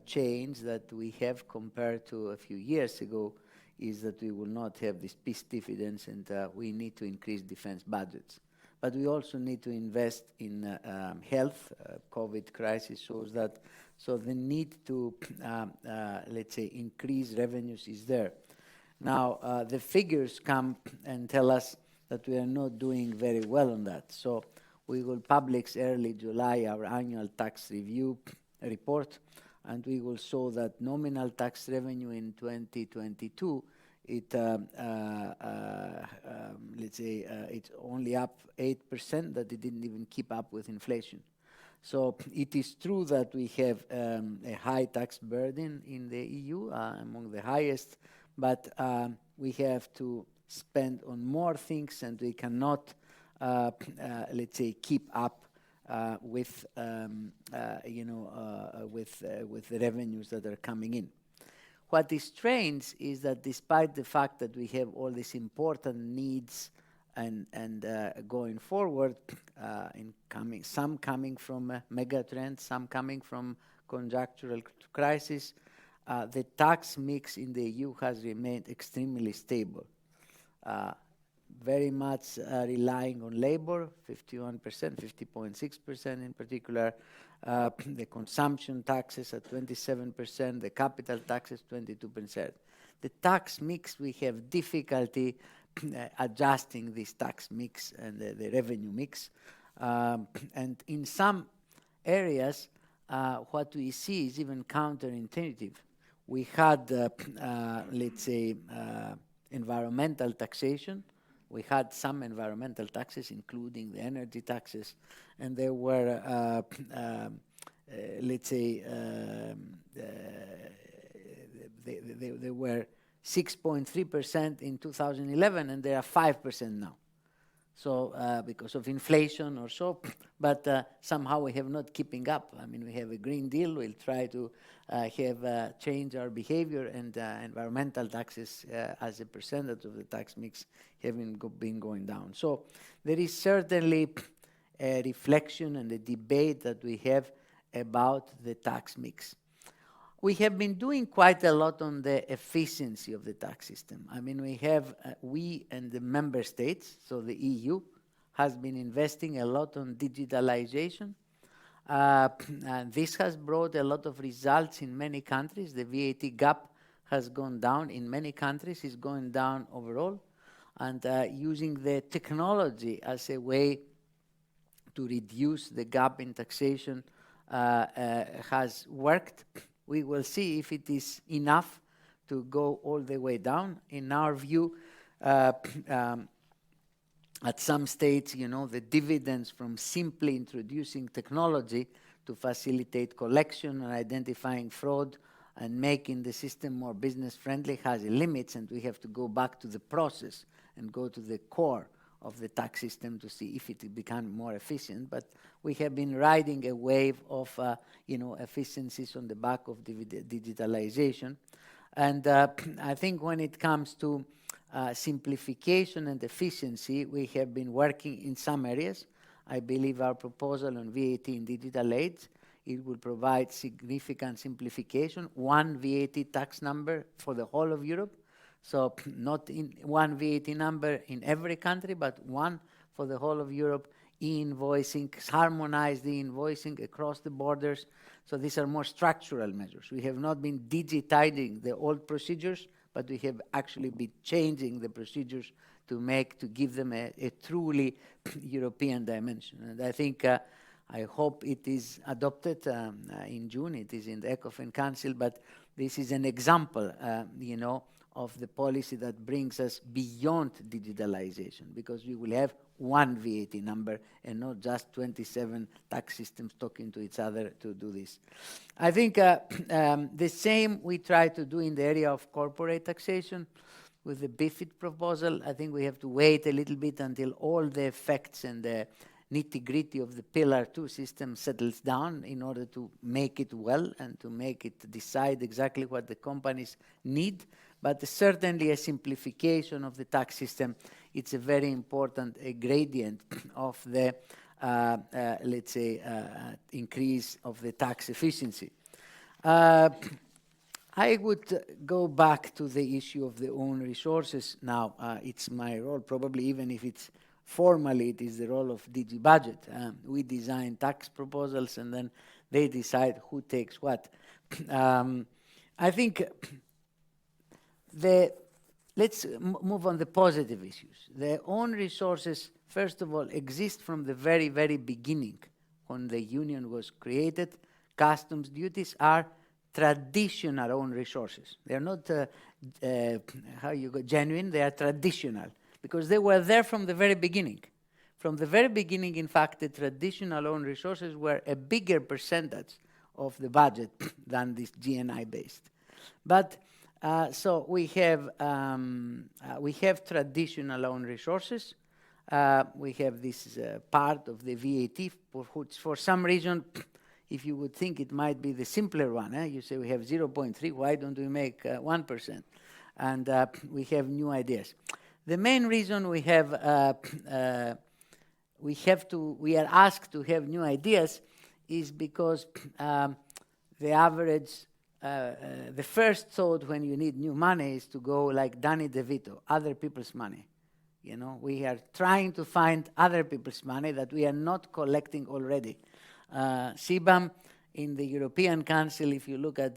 Speaker 5: change that we have compared to a few years ago is that we will not have these peace dividends, and we need to increase defense budgets. But we also need to invest in health. COVID crisis shows that. So the need to, let's say, increase revenues is there. Now, the figures come and tell us that we are not doing very well on that. So we will publish early July our annual tax review report, and we will show that nominal tax revenue in 2022, let's say, it's only up 8%, that it didn't even keep up with inflation. So it is true that we have a high tax burden in the EU, among the highest, but we have to spend on more things, and we cannot, let's say, keep up with the revenues that are coming in. What is strange is that despite the fact that we have all these important needs and going forward, some coming from mega trends, some coming from conjunctural crisis, the tax mix in the EU has remained extremely stable. Very much relying on labor, 51%, 50.6% in particular, the consumption taxes at 27%, the capital taxes 22%. The tax mix, we have difficulty adjusting this tax mix and the revenue mix. And in some areas, what we see is even counterintuitive. We had, let's say, environmental taxation. We had some environmental taxes, including the energy taxes, and there were let's say, they were 6.3% in 2011, and they are 5% now. So because of inflation or so, but somehow we have not keeping up. I mean, we have a Green Deal. We'll try to change our behavior, and environmental taxes as a percentage of the tax mix have been going down. So there is certainly a reflection and a debate that we have about the tax mix. We have been doing quite a lot on the efficiency of the tax system. I mean, we and the member states, so the EU, has been investing a lot on digitalization. And this has brought a lot of results in many countries. The VAT gap has gone down in many countries, is going down overall. And using the technology as a way to reduce the gap in taxation has worked. We will see if it is enough to go all the way down. In our view, at some states, the dividends from simply introducing technology to facilitate collection and identifying fraud and making the system more business-friendly has limits, and we have to go back to the process and go to the core of the tax system to see if it becomes more efficient. But we have been riding a wave of efficiencies on the back of digitalization. And I think when it comes to simplification and efficiency, we have been working in some areas. I believe our proposal on VAT in digital aids, it will provide significant simplification. One VAT tax number for the whole of Europe. So not in one VAT number in every country, but one for the whole of Europe, e-invoicing, harmonize the invoicing across the borders. So these are more structural measures. We have not been digitizing the old procedures, but we have actually been changing the procedures to give them a truly European dimension. And I think, I hope it is adopted in June. It is in the ECOFIN Council, but this is an example, of the policy that brings us beyond digitalization, because we will have one VAT number and not just 27 tax systems talking to each other to do this. I think the same we try to do in the area of corporate taxation with the BIFID proposal. I think we have to wait a little bit until all the effects and the nitty-gritty of the Pillar 2 system settles down in order to make it well and to make it decide exactly what the companies need. But certainly a simplification of the tax system, it's a very important gradient of the, let's say, increase of the tax efficiency. I would go back to the issue of the own resources now. It's my role, probably, even if it's formally, it is the role of DG Budget. We design tax proposals, and then they decide who takes what. I think let's move on the positive issues. The own resources, first of all, exist from the very, very beginning. When the union was created, customs duties are traditional own resources. They are not, genuine, they are traditional, because they were there from the very beginning. From the very beginning, in fact, the traditional own resources were a bigger percentage of the budget than this GNI-based. But so we have traditional own resources. We have this part of the VAT, which for some reason, if you would think it might be the simpler one, you say we have 0.3, why don't we make 1%? And we have new ideas. The main reason we are asked to have new ideas is because the average, the first thought when you need new money is to go like Danny DeVito, other people's money. We are trying to find other people's money that we are not collecting already. CBAM in the European Council, if you look at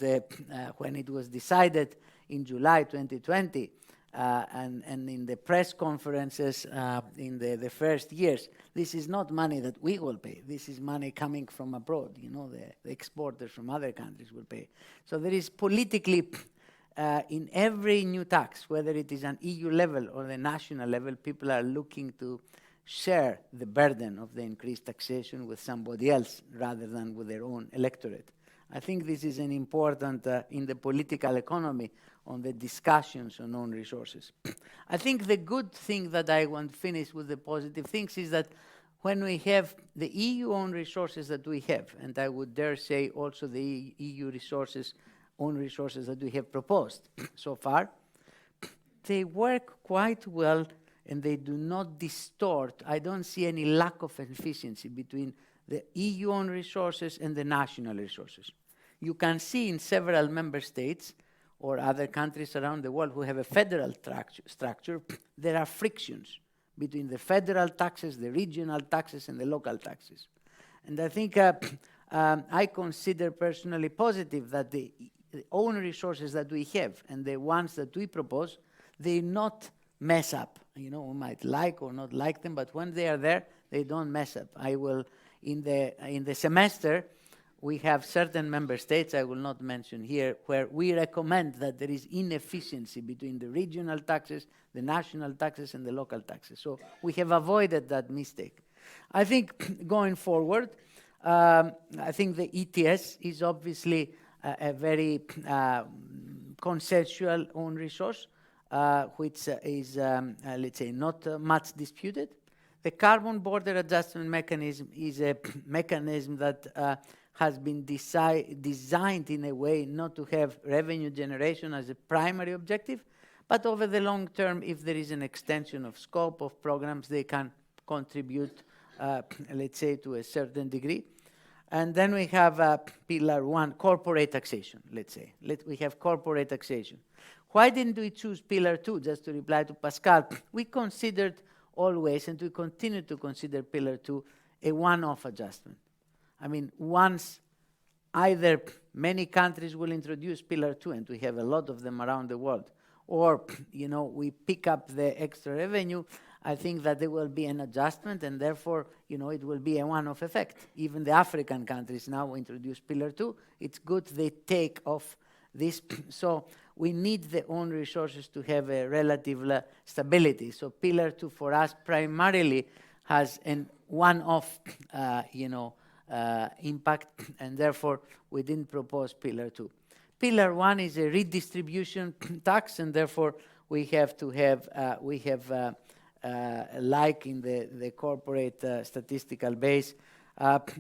Speaker 5: when it was decided in July 2020, and in the press conferences in the first years, this is not money that we will pay. This is money coming from abroad. The exporters from other countries will pay. So there is politically, in every new tax, whether it is an EU level or the national level, people are looking to share the burden of the increased taxation with somebody else rather than with their own electorate. I think this is an important in the political economy on the discussions on own resources. I think the good thing that I want to finish with the positive things is that when we have the EU own resources that we have, and I would dare say also the EU resources, own resources that we have proposed so far, they work quite well and they do not distort. I don't see any lack of efficiency between the EU own resources and the national resources. You can see in several member states or other countries around the world who have a federal structure, there are frictions between the federal taxes, the regional taxes, and the local taxes. And I think I consider personally positive that the own resources that we have and the ones that we propose, they not mess up. You know, we might like or not like them, but when they are there, they don't mess up. I will, in the semester, we have certain member states, I will not mention here, where we recommend that there is inefficiency between the regional taxes, the national taxes, and the local taxes. So we have avoided that mistake. I think going forward, I think the ETS is obviously a very consensual own resource, which is, let's say, not much disputed. The carbon border adjustment mechanism is a mechanism that has been designed in a way not to have revenue generation as a primary objective, but over the long term, if there is an extension of scope of programs, they can contribute, let's say, to a certain degree. And then we have Pillar 1, corporate taxation, let's say. We have corporate taxation. Why didn't we choose Pillar 2, just to reply to Pascal? We considered always, and we continue to consider Pillar 2, a one-off adjustment. I mean, once either many countries will introduce Pillar 2, and we have a lot of them around the world, or, you know, we pick up the extra revenue, I think that there will be an adjustment, and therefore, you know, it will be a one-off effect. Even the African countries now introduce Pillar 2. It's good they take off this. So we need the own resources to have a relative stability. So Pillar 2 for us primarily has a one-off, you know, impact, and therefore we didn't propose Pillar 2. Pillar 1 is a redistribution tax, and therefore we have to have, like in the corporate statistical base,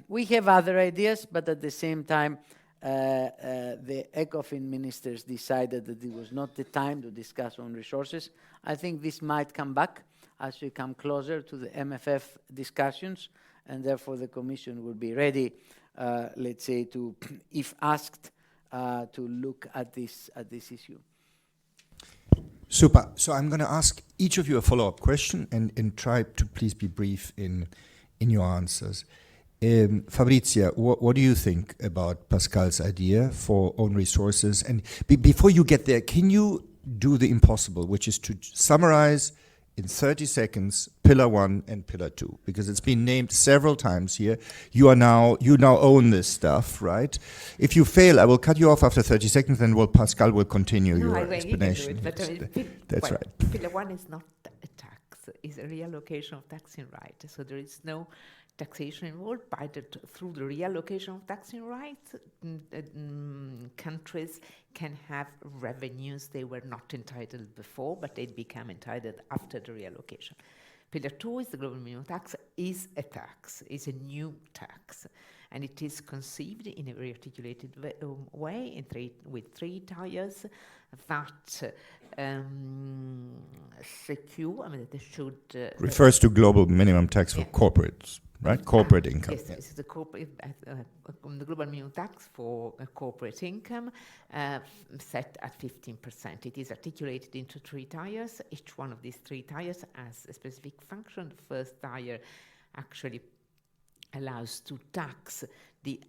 Speaker 5: we have other ideas, but at the same time, the ECOFIN ministers decided that it was not the time to discuss own resources. I think this might come back as we come closer to the MFF discussions, and therefore the Commission will be ready, let's say, to, if asked, to look at this issue.
Speaker 1: Super. So I'm going to ask each of you a follow-up question and try to please be brief in your answers. Fabrizia, what do you think about Pascal's idea for own resources? And before you get there, can you do the impossible, which is to summarize in 30 seconds Pillar 1 and Pillar 2? Because it's been named several times here. You now own this stuff, right? If you fail, I will cut you off after 30 seconds, and Pascal will continue your explanation.
Speaker 2: You can do it, but
Speaker 1: That's
Speaker 2: well,
Speaker 1: right.
Speaker 2: Pillar 1 is not a tax; it's a reallocation of taxing right. So there is no taxation involved. Through the reallocation of taxing rights, countries can have revenues they were not entitled before, but they become entitled after the reallocation. Pillar 2 is the global minimum tax, is a tax, is a new tax, and it is conceived in a very articulated way with three tiers that secure, I mean, they should...
Speaker 1: refers to global minimum tax for corporates, right? Corporate income.
Speaker 2: Yes, this is the corporate, the global minimum tax for corporate income set at 15%. It is articulated into three tiers. Each one of these three tiers has a specific function. The first tier actually allows to tax the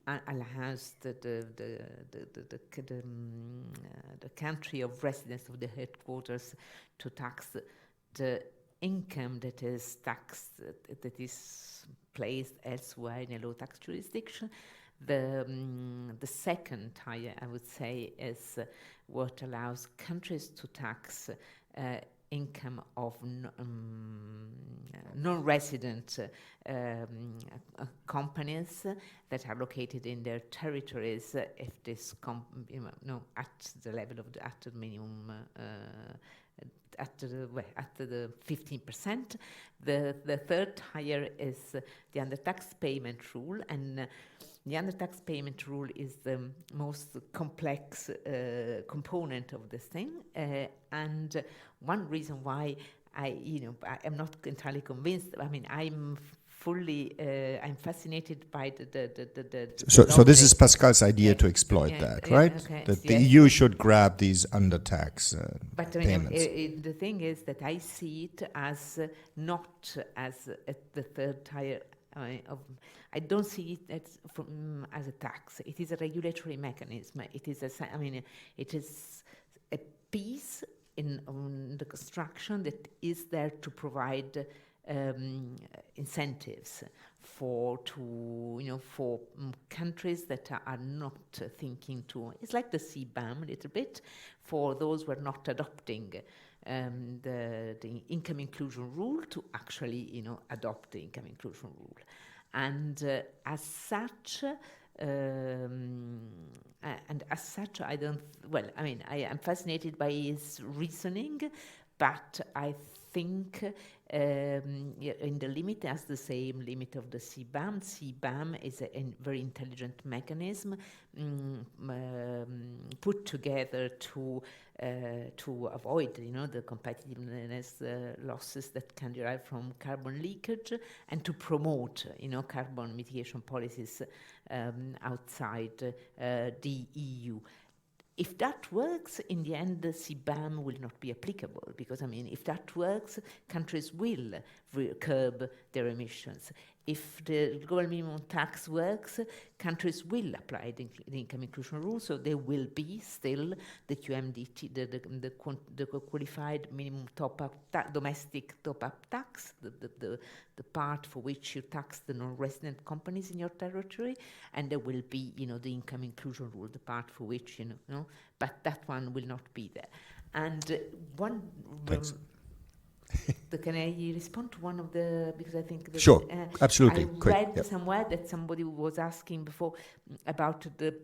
Speaker 2: country of residence of the headquarters to tax the income that is taxed, that is placed elsewhere in a low tax jurisdiction. The second tier, I would say, is what allows countries to tax income of non-resident companies that are located in their territories, if this at the level of at the minimum at the 15%. The third tier is the under-tax payment rule, and the under-tax payment rule is the most complex component of this thing, and one reason why I am not entirely convinced. I mean, I'm fascinated by the
Speaker 1: So this is Pascal's idea to exploit
Speaker 2: yeah,
Speaker 1: that,
Speaker 2: yeah,
Speaker 1: right?
Speaker 2: okay,
Speaker 1: That the
Speaker 2: yes.
Speaker 1: EU should grab these under-tax
Speaker 2: But I mean,
Speaker 1: payments.
Speaker 2: the thing is that I see it as not as the third tier I don't see it as a tax. It is a regulatory mechanism. It is it is a piece in the construction that is there to provide incentives for countries that are not thinking to. It's like the CBAM a little bit for those who are not adopting the income inclusion rule to actually adopt the income inclusion rule, and as such. I don't. Well, I mean, I am fascinated by his reasoning, but I think in the limit as the same limit of the CBAM. CBAM is a very intelligent mechanism put together to avoid the competitiveness losses that can derive from carbon leakage, and to promote carbon mitigation policies outside the EU. If that works, in the end, the CBAM will not be applicable, because, I mean, if that works, countries will curb their emissions. If the global minimum tax works, countries will apply the income inclusion rule, so there will be still the QMDT, the qualified minimum top-up domestic top-up tax, the part for which you tax the non-resident companies in your territory, and there will be, the income inclusion rule, the part for which, but that one will not be there. And one...
Speaker 1: Thanks.
Speaker 2: Can I respond to one of the, because I think that,
Speaker 1: sure, absolutely.
Speaker 2: I read somewhere that somebody was asking before about the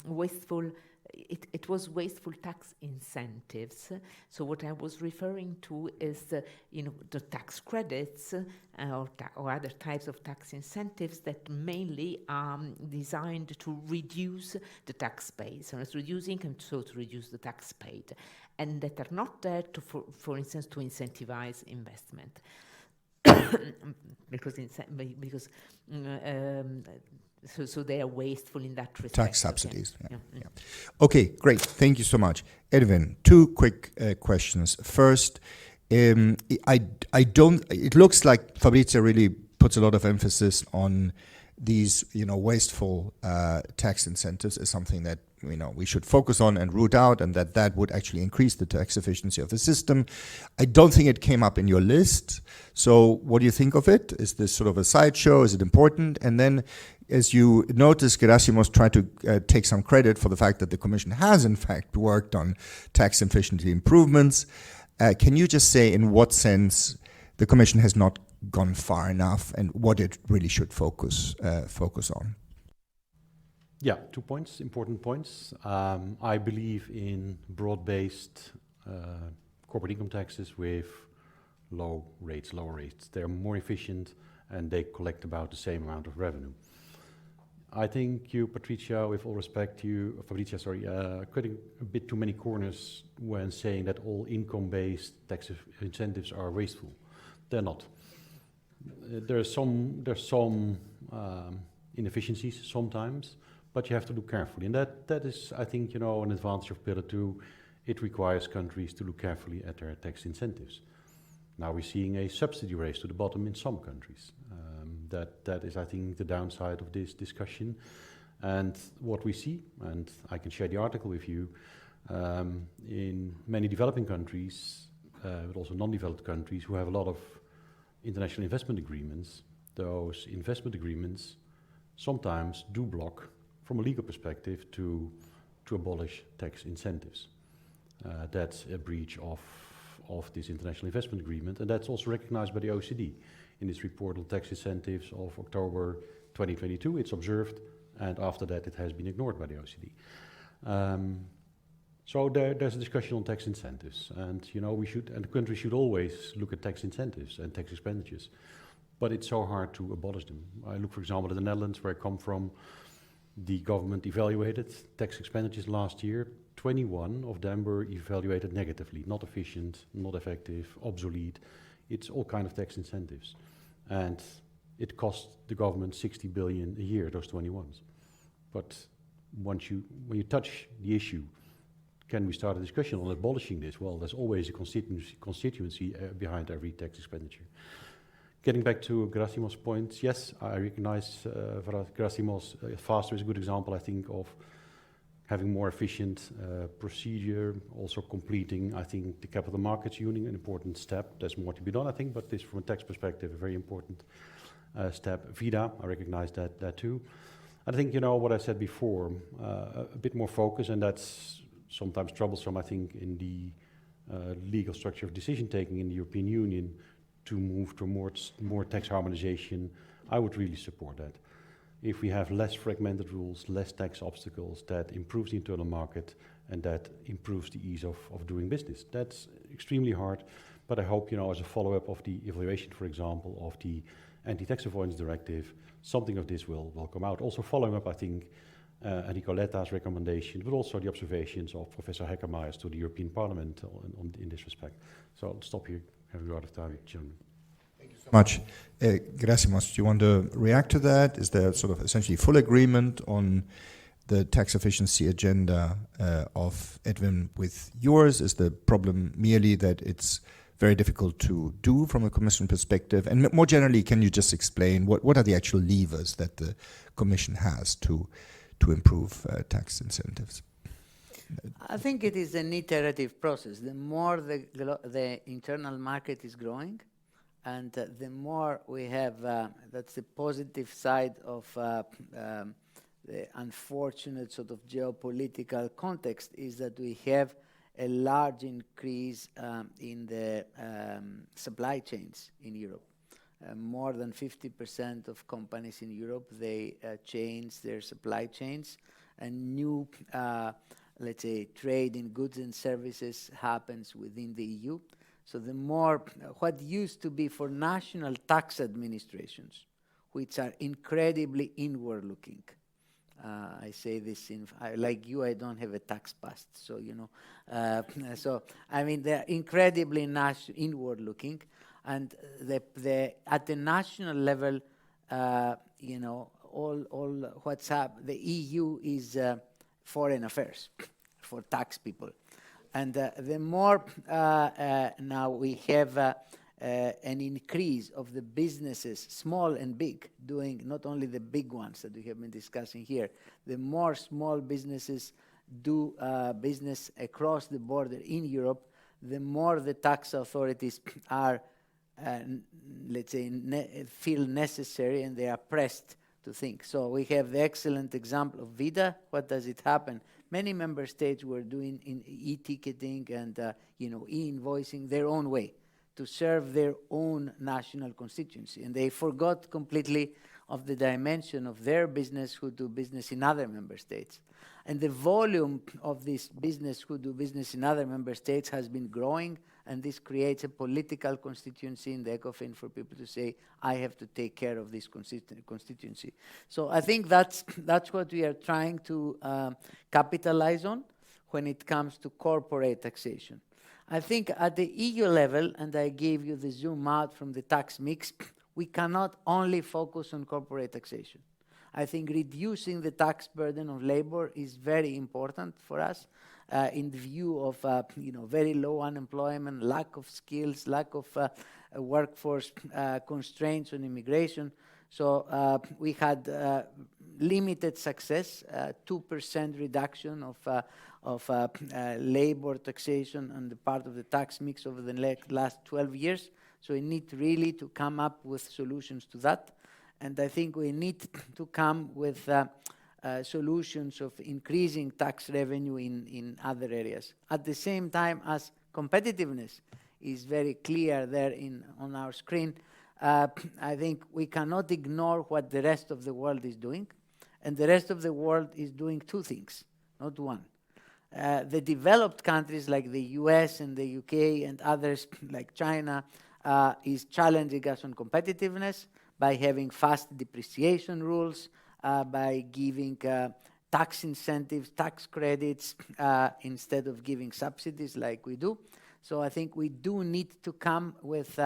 Speaker 2: wasteful. It was wasteful tax incentives. So what I was referring to is the tax credits or other types of tax incentives that mainly are designed to reduce the tax base. So it's reducing and so to reduce the tax paid, and that are not there to, for instance, to incentivize investment. So they are wasteful in that respect.
Speaker 1: Tax subsidies.
Speaker 2: Okay.
Speaker 1: Yeah. Okay, great. Thank you so much. Edwin, two quick questions. First, I don't. It looks like Fabrizio really puts a lot of emphasis on these, wasteful tax incentives as something that we should focus on and root out, and that would actually increase the tax efficiency of the system. I don't think it came up in your list. So what do you think of it? Is this sort of a sideshow? Is it important? And then, as you noticed, Gerasimos tried to take some credit for the fact that the Commission has, in fact, worked on tax efficiency improvements. Can you just say in what sense the Commission has not gone far enough, and what it really should focus on?
Speaker 4: Yeah, 2 points, important points. I believe in broad-based corporate income taxes with lower rates. They're more efficient and they collect about the same amount of revenue. I think you, Fabrizio, cutting a bit too many corners when saying that all income-based tax incentives are wasteful. They're not. There's some inefficiencies sometimes, but you have to look carefully. And that is, I think, an advantage of Pillar 2. It requires countries to look carefully at their tax incentives. Now we're seeing a subsidy race to the bottom in some countries. That is, I think, the downside of this discussion. And what we see, and I can share the article with you, in many developing countries, but also non-developed countries who have a lot of international investment agreements, those investment agreements sometimes do block, from a legal perspective, to abolish tax incentives. That's a breach of of this international investment agreement, and that's also recognized by the OECD in its report on tax incentives of October 2022. It's observed, and after that it has been ignored by the OECD. So there's a discussion on tax incentives, and the country should always look at tax incentives and tax expenditures, but it's so hard to abolish them. I look, for example, at the Netherlands, where I come from. The government evaluated tax expenditures last year. 21 of them were evaluated negatively, not efficient, not effective, obsolete. It's all kind of tax incentives, and it cost the government 60 billion a year, those 21s. But when you touch the issue, can we start a discussion on abolishing this? Well, there's always a constituency behind every tax expenditure. Getting back to Gerasimos' point, yes, I recognize Gerasimos. Faster is a good example, I think, of having more efficient procedure, also completing, I think, the Capital Markets Union, an important step. There's more to be done, I think, but this, from a tax perspective, a very important step. VIDA, I recognize that too. I think, what I said before, a bit more focus, and that's sometimes troublesome, I think, in the legal structure of decision-taking in the European Union to move towards more tax harmonization. I would really support that. If we have less fragmented rules, less tax obstacles, that improves the internal market and that improves the ease of doing business. That's extremely hard, but I hope, as a follow-up of the evaluation, for example, of the Anti-Tax Avoidance Directive, something of this will come out. Also following up, I think, Enrico Letta's recommendation, but also the observations of Professor Heckermeyers to the European Parliament in this respect. So I'll stop here, having run out of time, gentlemen.
Speaker 1: Thank you so much. Gerasimos, do you want to react to that? Is there sort of essentially full agreement on the tax efficiency agenda of Edwin with yours? Is the problem merely that it's very difficult to do from a Commission perspective? And more generally, can you just explain what are the actual levers that the Commission has to improve tax incentives?
Speaker 5: I think it is an iterative process. The more the internal market is growing, and the more we have, that's the positive side of the unfortunate sort of geopolitical context, is that we have a large increase in the supply chains in Europe. More than 50% of companies in Europe, they change their supply chains, and new, let's say, trade in goods and services happens within the EU. So the more, what used to be for national tax administrations, which are incredibly inward-looking. I say this like you, I don't have a tax past, so so I mean they're incredibly inward-looking, and at the national level, all what's up. The EU is foreign affairs for tax people, and the more now we have an increase of the businesses, small and big, doing not only the big ones that we have been discussing here, the more small businesses do business across the border in Europe, the more the tax authorities are, let's say, feel necessary, and they are pressed to think. So we have the excellent example of VIDA. What does it happen? Many member states were doing e-ticketing and e-invoicing their own way to serve their own national constituency, and they forgot completely of the dimension of their business who do business in other member states. And the volume of this business who do business in other member states has been growing, and this creates a political constituency in the ECOFIN for people to say, I have to take care of this constituency. So I think that's what we are trying to capitalize on when it comes to corporate taxation. I think at the EU level, and I gave you the zoom out from the tax mix, we cannot only focus on corporate taxation. I think reducing the tax burden of labor is very important for us in the view of very low unemployment, lack of skills, lack of workforce constraints on immigration. So we had limited success, 2% reduction of labor taxation on the part of the tax mix over the last 12 years. So we need really to come up with solutions to that. And I think we need to come with solutions of increasing tax revenue in other areas. At the same time as competitiveness is very clear there on our screen. I think we cannot ignore what the rest of the world is doing. And the rest of the world is doing two things, not one. The developed countries like the US and the UK and others like China is challenging us on competitiveness by having fast depreciation rules, by giving tax incentives, tax credits, instead of giving subsidies like we do. So I think we do need to come with,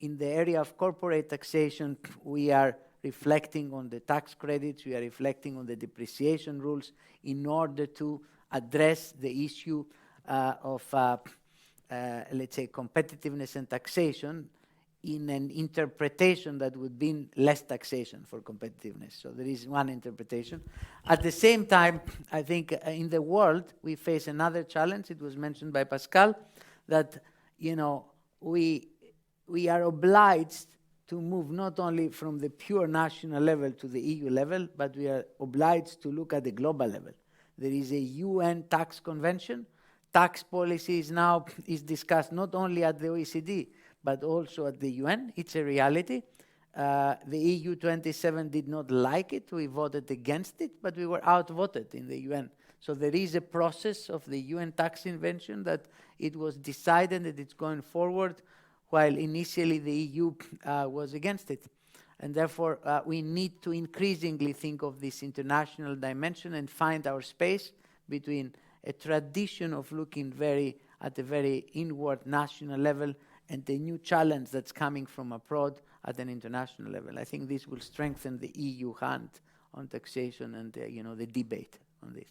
Speaker 5: in the area of corporate taxation, we are reflecting on the tax credits, we are reflecting on the depreciation rules in order to address the issue of, let's say, competitiveness and taxation in an interpretation that would mean less taxation for competitiveness. So there is one interpretation. At the same time, I think in the world, we face another challenge. It was mentioned by Pascal, that, you know, we are obliged to move not only from the pure national level to the EU level, but we are obliged to look at the global level. There is a UN tax convention. Tax policy is discussed not only at the OECD, but also at the UN. It's a reality. The EU 27 did not like it. We voted against it, but we were outvoted in the UN. So there is a process of the UN tax convention that it was decided that it's going forward, while initially the EU was against it. And therefore, we need to increasingly think of this international dimension and find our space between a tradition of looking at a very inward national level and the new challenge that's coming from abroad at an international level. I think this will strengthen the EU hand on taxation and the debate on this.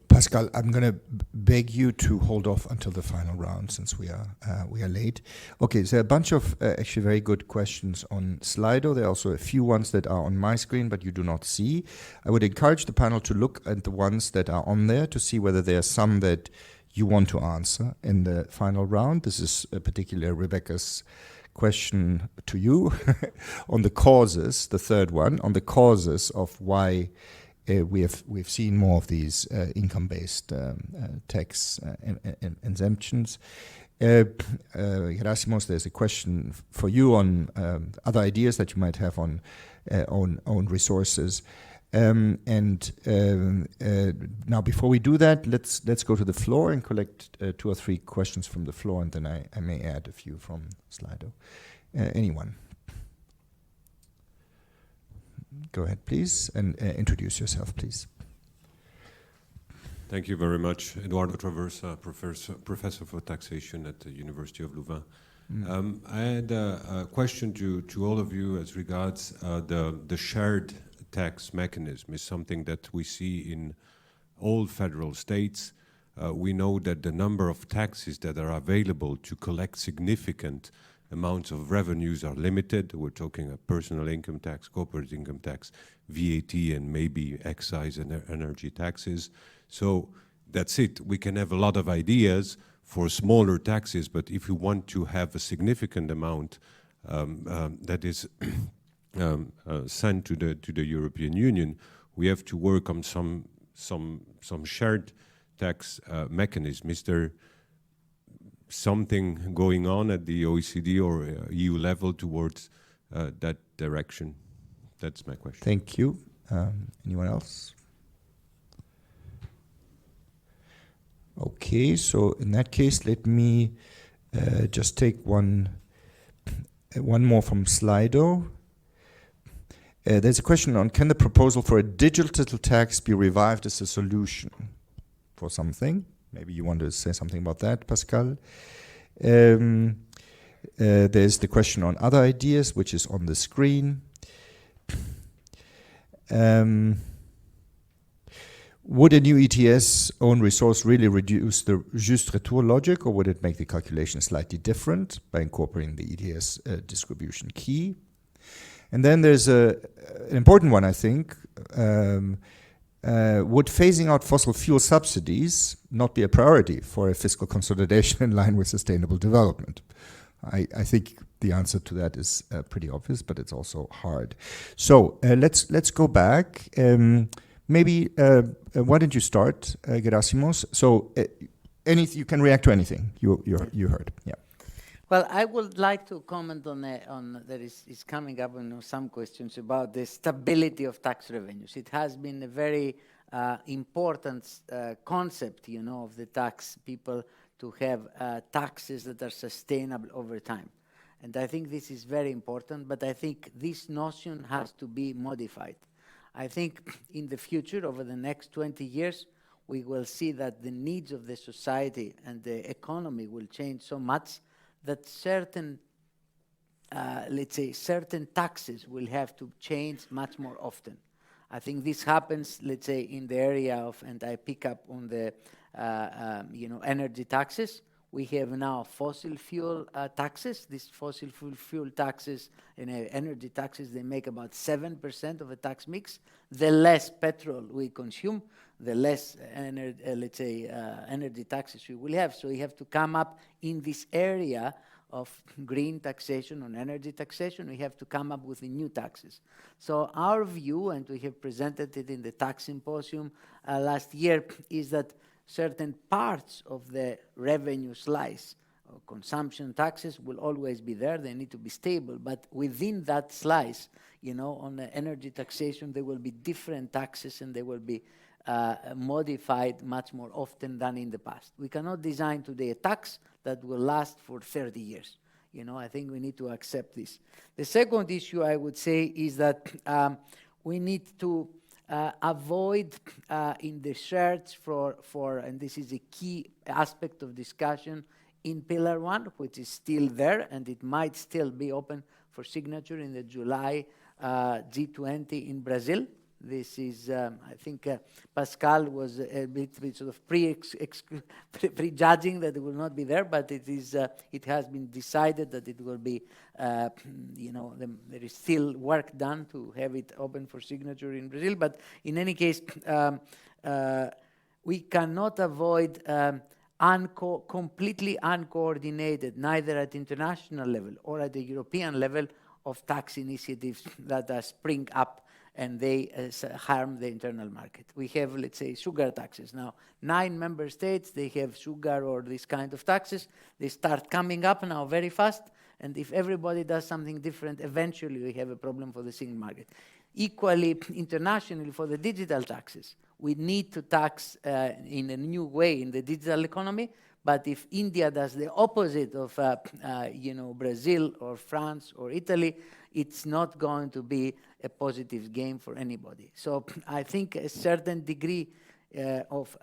Speaker 1: Pascal, I'm going to beg you to hold off until the final round, since we are late. Okay, so a bunch of actually very good questions on Slido. There are also a few ones that are on my screen, but you do not see. I would encourage the panel to look at the ones that are on there to see whether there are some that you want to answer in the final round. This is particularly Rebecca's question to you on the causes, the third one, on the causes of why we've seen more of these income-based tax exemptions. Gerasimos, there's a question for you on other ideas that you might have on own resources. Now, before we do that, let's go to the floor and collect 2 or 3 questions from the floor, and then I may add a few from Slido. Anyone? Go ahead, please, and introduce yourself, please.
Speaker 6: Thank you very much. Eduardo Traversa, professor for taxation at the University of Louvain. I had a question to all of you as regards the shared tax mechanism is something that we see in all federal states. We know that the number of taxes that are available to collect significant amounts of revenues are limited. We're talking a personal income tax, corporate income tax, VAT, and maybe excise and energy taxes. So that's it. We can have a lot of ideas for smaller taxes, but if you want to have a significant amount that is sent to the European Union, we have to work on some shared tax mechanism. Is there something going on at the OECD or EU level towards that direction? That's my question.
Speaker 1: Thank you. Anyone else? Okay, so in that case, let me just take one more from Slido. There's a question on, can the proposal for a digital tax be revived as a solution for something? Maybe you want to say something about that, Pascal. There's the question on other ideas, which is on the screen. Would a new ETS own resource really reduce the juste retour logic, or would it make the calculation slightly different by incorporating the ETS distribution key? And then there's an important one, I think. Would phasing out fossil fuel subsidies not be a priority for a fiscal consolidation in line with sustainable development? I think the answer to that is pretty obvious, but it's also hard. So let's go back. Maybe why don't you start, Gerasimos? So anything, you can react to anything you heard. Yeah.
Speaker 5: Well, I would like to comment on that is coming up on some questions about the stability of tax revenues. It has been a very important concept, of the tax people to have taxes that are sustainable over time. And I think this is very important, but I think this notion has to be modified. I think in the future, over the next 20 years, we will see that the needs of the society and the economy will change so much that certain, let's say, certain taxes will have to change much more often. I think this happens, let's say, in the area of, and I pick up on the, energy taxes. We have now fossil fuel taxes. These fossil fuel taxes and energy taxes, they make about 7% of the tax mix. The less petrol we consume, the less, energy taxes we will have. So we have to come up in this area of green taxation, on energy taxation, we have to come up with the new taxes. So our view, and we have presented it in the tax symposium last year, is that certain parts of the revenue slice, consumption taxes, will always be there. They need to be stable. But within that slice, on the energy taxation, there will be different taxes and they will be modified much more often than in the past. We cannot design today a tax that will last for 30 years. I think we need to accept this. The second issue I would say is that we need to avoid in the search for, and this is a key aspect of discussion in Pillar 1, which is still there, and it might still be open for signature in the July G20 in Brazil. This is, I think Pascal was a bit sort of prejudging that it will not be there, but it is. It has been decided that it will be. There is still work done to have it open for signature in Brazil. But in any case, we cannot avoid completely uncoordinated, neither at international level or at the European level, of tax initiatives that spring up, and they harm the internal market. We have, let's say, sugar taxes. Now, 9 member states, they have sugar or this kind of taxes. They start coming up now very fast, and if everybody does something different, eventually we have a problem for the single market. Equally, internationally, for the digital taxes, we need to tax in a new way in the digital economy, but if India does the opposite of, Brazil or France or Italy, it's not going to be a positive game for anybody. So I think a certain degree of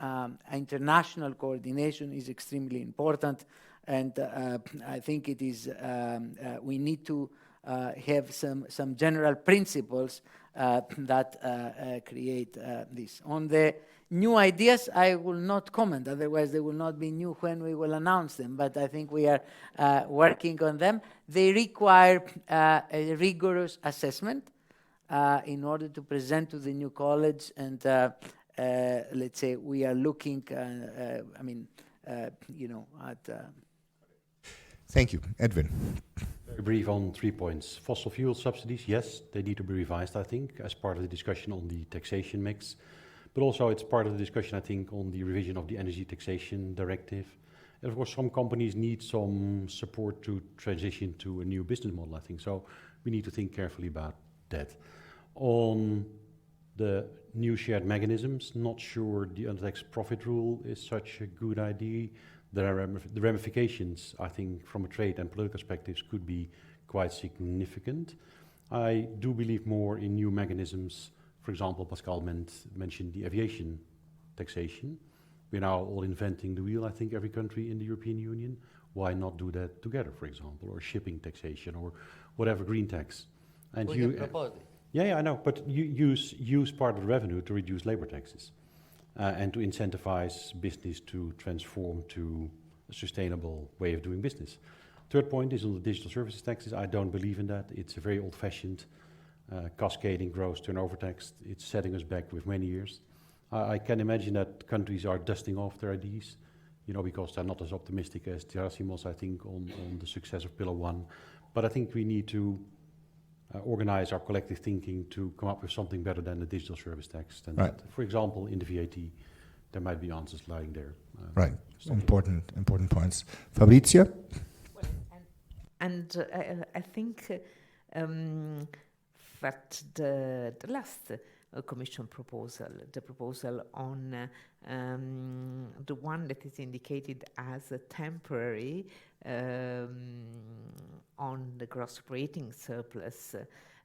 Speaker 5: international coordination is extremely important, and I think it is, we need to have some general principles that create this. On the new ideas, I will not comment, otherwise they will not be new when we will announce them, but I think we are working on them. They require a rigorous assessment in order to present to the new college, and let's say we are looking, at...
Speaker 1: Thank you. Edwin.
Speaker 4: Very brief on 3 points. Fossil fuel subsidies, yes, they need to be revised, I think, as part of the discussion on the taxation mix. But also it's part of the discussion, I think, on the revision of the energy taxation directive. And of course, some companies need some support to transition to a new business model, I think. So we need to think carefully about that. On the new shared mechanisms, not sure the untaxed profit rule is such a good idea. There are the ramifications, I think, from a trade and political perspectives could be quite significant. I do believe more in new mechanisms. For example, Pascal mentioned the aviation taxation. We're now all inventing the wheel, I think, every country in the European Union. Why not do that together, for example, or shipping taxation, or whatever, green tax? And
Speaker 5: we have proposed it.
Speaker 4: Yeah, I know, but you use part of the revenue to reduce labor taxes and to incentivize business to transform to a sustainable way of doing business. Third point is on the digital services taxes. I don't believe in that. It's a very old-fashioned cascading gross turnover tax. It's setting us back with many years. I can imagine that countries are dusting off their ideas, because they're not as optimistic as Gerasimos, I think, on the success of Pillar 1. But I think we need to organize our collective thinking to come up with something better than the digital service tax. Than
Speaker 1: right.
Speaker 4: that. For example, in the VAT there might be answers lying there.
Speaker 1: Right. Important points. Fabrizia?
Speaker 2: And I think that the last Commission proposal, the proposal on the one that is indicated as a temporary on the gross operating surplus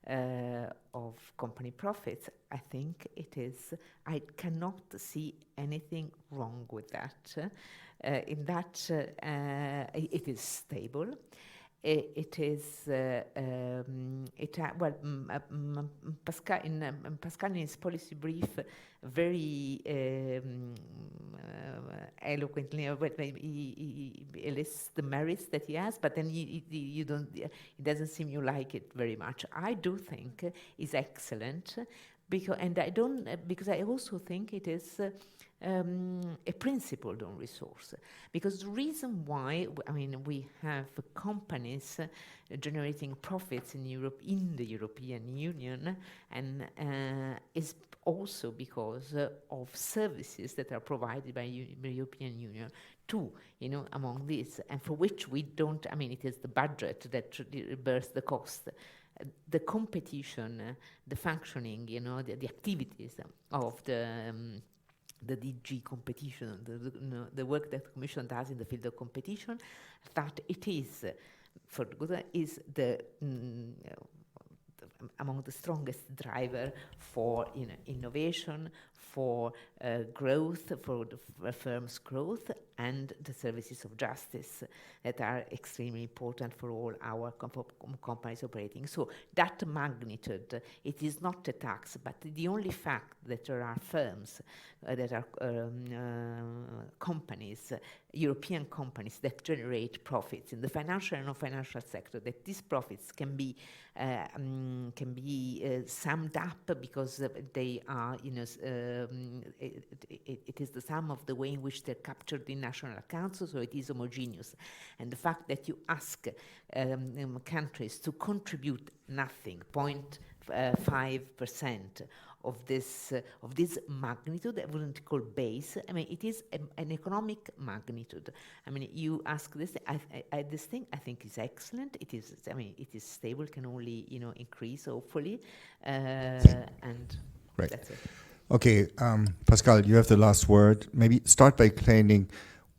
Speaker 2: of company profits, I think it is, I cannot see anything wrong with that. In that it is stable. It is Pascal in his policy brief very eloquently, he lists the merits that he has, but then you don't. It doesn't seem you like it very much. I do think it's excellent because, and I don't because I also think it is. A principled on resource, because the reason why, I mean, we have companies generating profits in Europe, in the European Union, and is also because of services that are provided by the European Union too, you know, among these, and for which we don't, I mean, it is the budget that bears the cost. The competition, the functioning, you know, the activities of the DG competition, the work that the Commission does in the field of competition, that it is, for good, is the among the strongest driver for innovation, for growth, for the firm's growth, and the services of justice that are extremely important for all our companies operating. So that magnitude, it is not a tax, but the only fact that there are firms that are companies, European companies that generate profits in the financial and non-financial sector, that these profits can be summed up because they are, you know, it is the sum of the way in which they're captured in national accounts, so it is homogeneous. And the fact that you ask countries to contribute nothing, 0.5% of this magnitude, I wouldn't call base. I mean, it is an economic magnitude. I mean, you ask this. This thing I think is excellent. It is. I mean, it is stable. Can only, you know, increase hopefully. And
Speaker 1: right.
Speaker 2: That's it.
Speaker 1: Okay, Pascal, you have the last word. Maybe start by explaining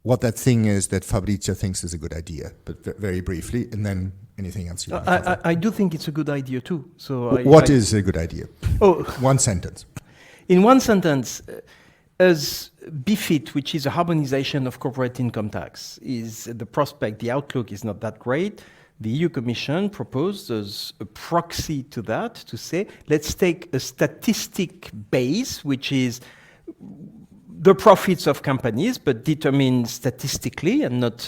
Speaker 1: what that thing is that Fabrizio thinks is a good idea, but very briefly, and then anything else you want to cover.
Speaker 3: I do think it's a good idea too. So
Speaker 1: what is a good idea?
Speaker 3: Oh,
Speaker 1: one sentence.
Speaker 3: In one sentence, as BFIT, which is a harmonization of corporate income tax, is the prospect, the outlook is not that great. The EU Commission proposed as a proxy to that to say, let's take a statistic base, which is the profits of companies, but determined statistically and not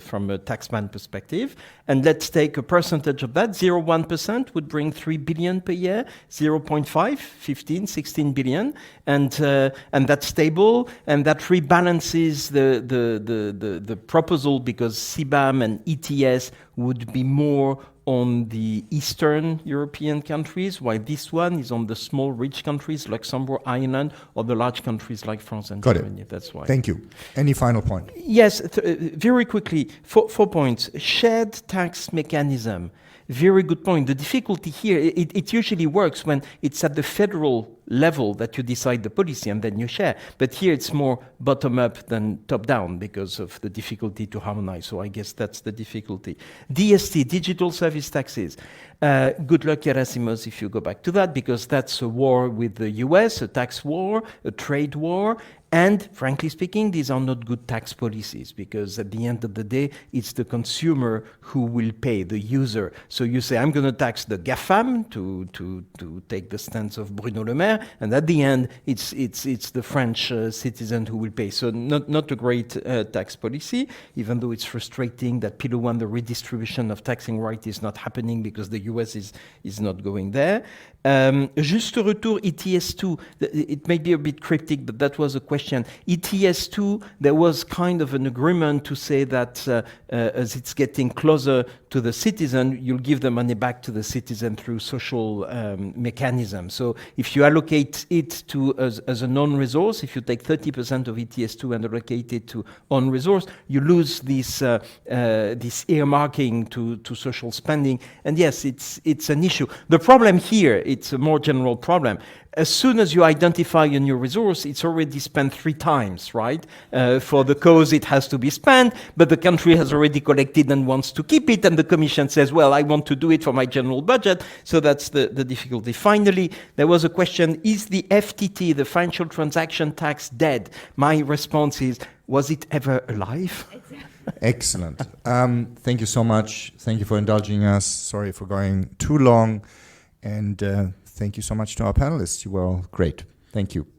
Speaker 3: from a taxman perspective. And let's take a percentage of that. 0.1% would bring 3 billion per year, 0.5, 15, 16 billion. And that's stable, and that rebalances the proposal, because CBAM and ETS would be more on the Eastern European countries, while this one is on the small, rich countries, Luxembourg, Ireland, or the large countries like France and Germany. That's why.
Speaker 1: Thank you. Any final point?
Speaker 3: Yes, very quickly, 4 points. Shared tax mechanism. Very good point. The difficulty here, it usually works when it's at the federal level that you decide the policy and then you share. But here it's more bottom-up than top-down because of the difficulty to harmonize. So I guess that's the difficulty. DST, digital service taxes. Good luck, Gerasimos, if you go back to that, because that's a war with the US, a tax war, a trade war. And frankly speaking, these are not good tax policies, because at the end of the day, it's the consumer who will pay, the user. So you say, I'm going to tax the GAFAM, to take the stance of Bruno Le Maire, and at the end, it's the French citizen who will pay. So not a great tax policy, even though it's frustrating that Pillar 1, the redistribution of taxing right, is not happening because the US is not going there. Juste retour, ETS2, it may be a bit cryptic, but that was a question. ETS2, there was kind of an agreement to say that as it's getting closer to the citizen, you'll give the money back to the citizen through social mechanism. So if you allocate it to as a non-resource, if you take 30% of ETS2 and allocate it to on-resource, you lose this earmarking to social spending. And yes, it's an issue. The problem here, it's a more general problem. As soon as you identify a new resource, it's already spent 3 times, right? For the cause, it has to be spent, but the country has already collected and wants to keep it, and the Commission says, well, I want to do it for my general budget, so that's the difficulty. Finally, there was a question, is the FTT, the financial transaction tax, dead? My response is, was it ever alive?
Speaker 1: Excellent. Thank you so much. Thank you for indulging us. Sorry for going too long. And thank you so much to our panelists. You were all great. Thank you.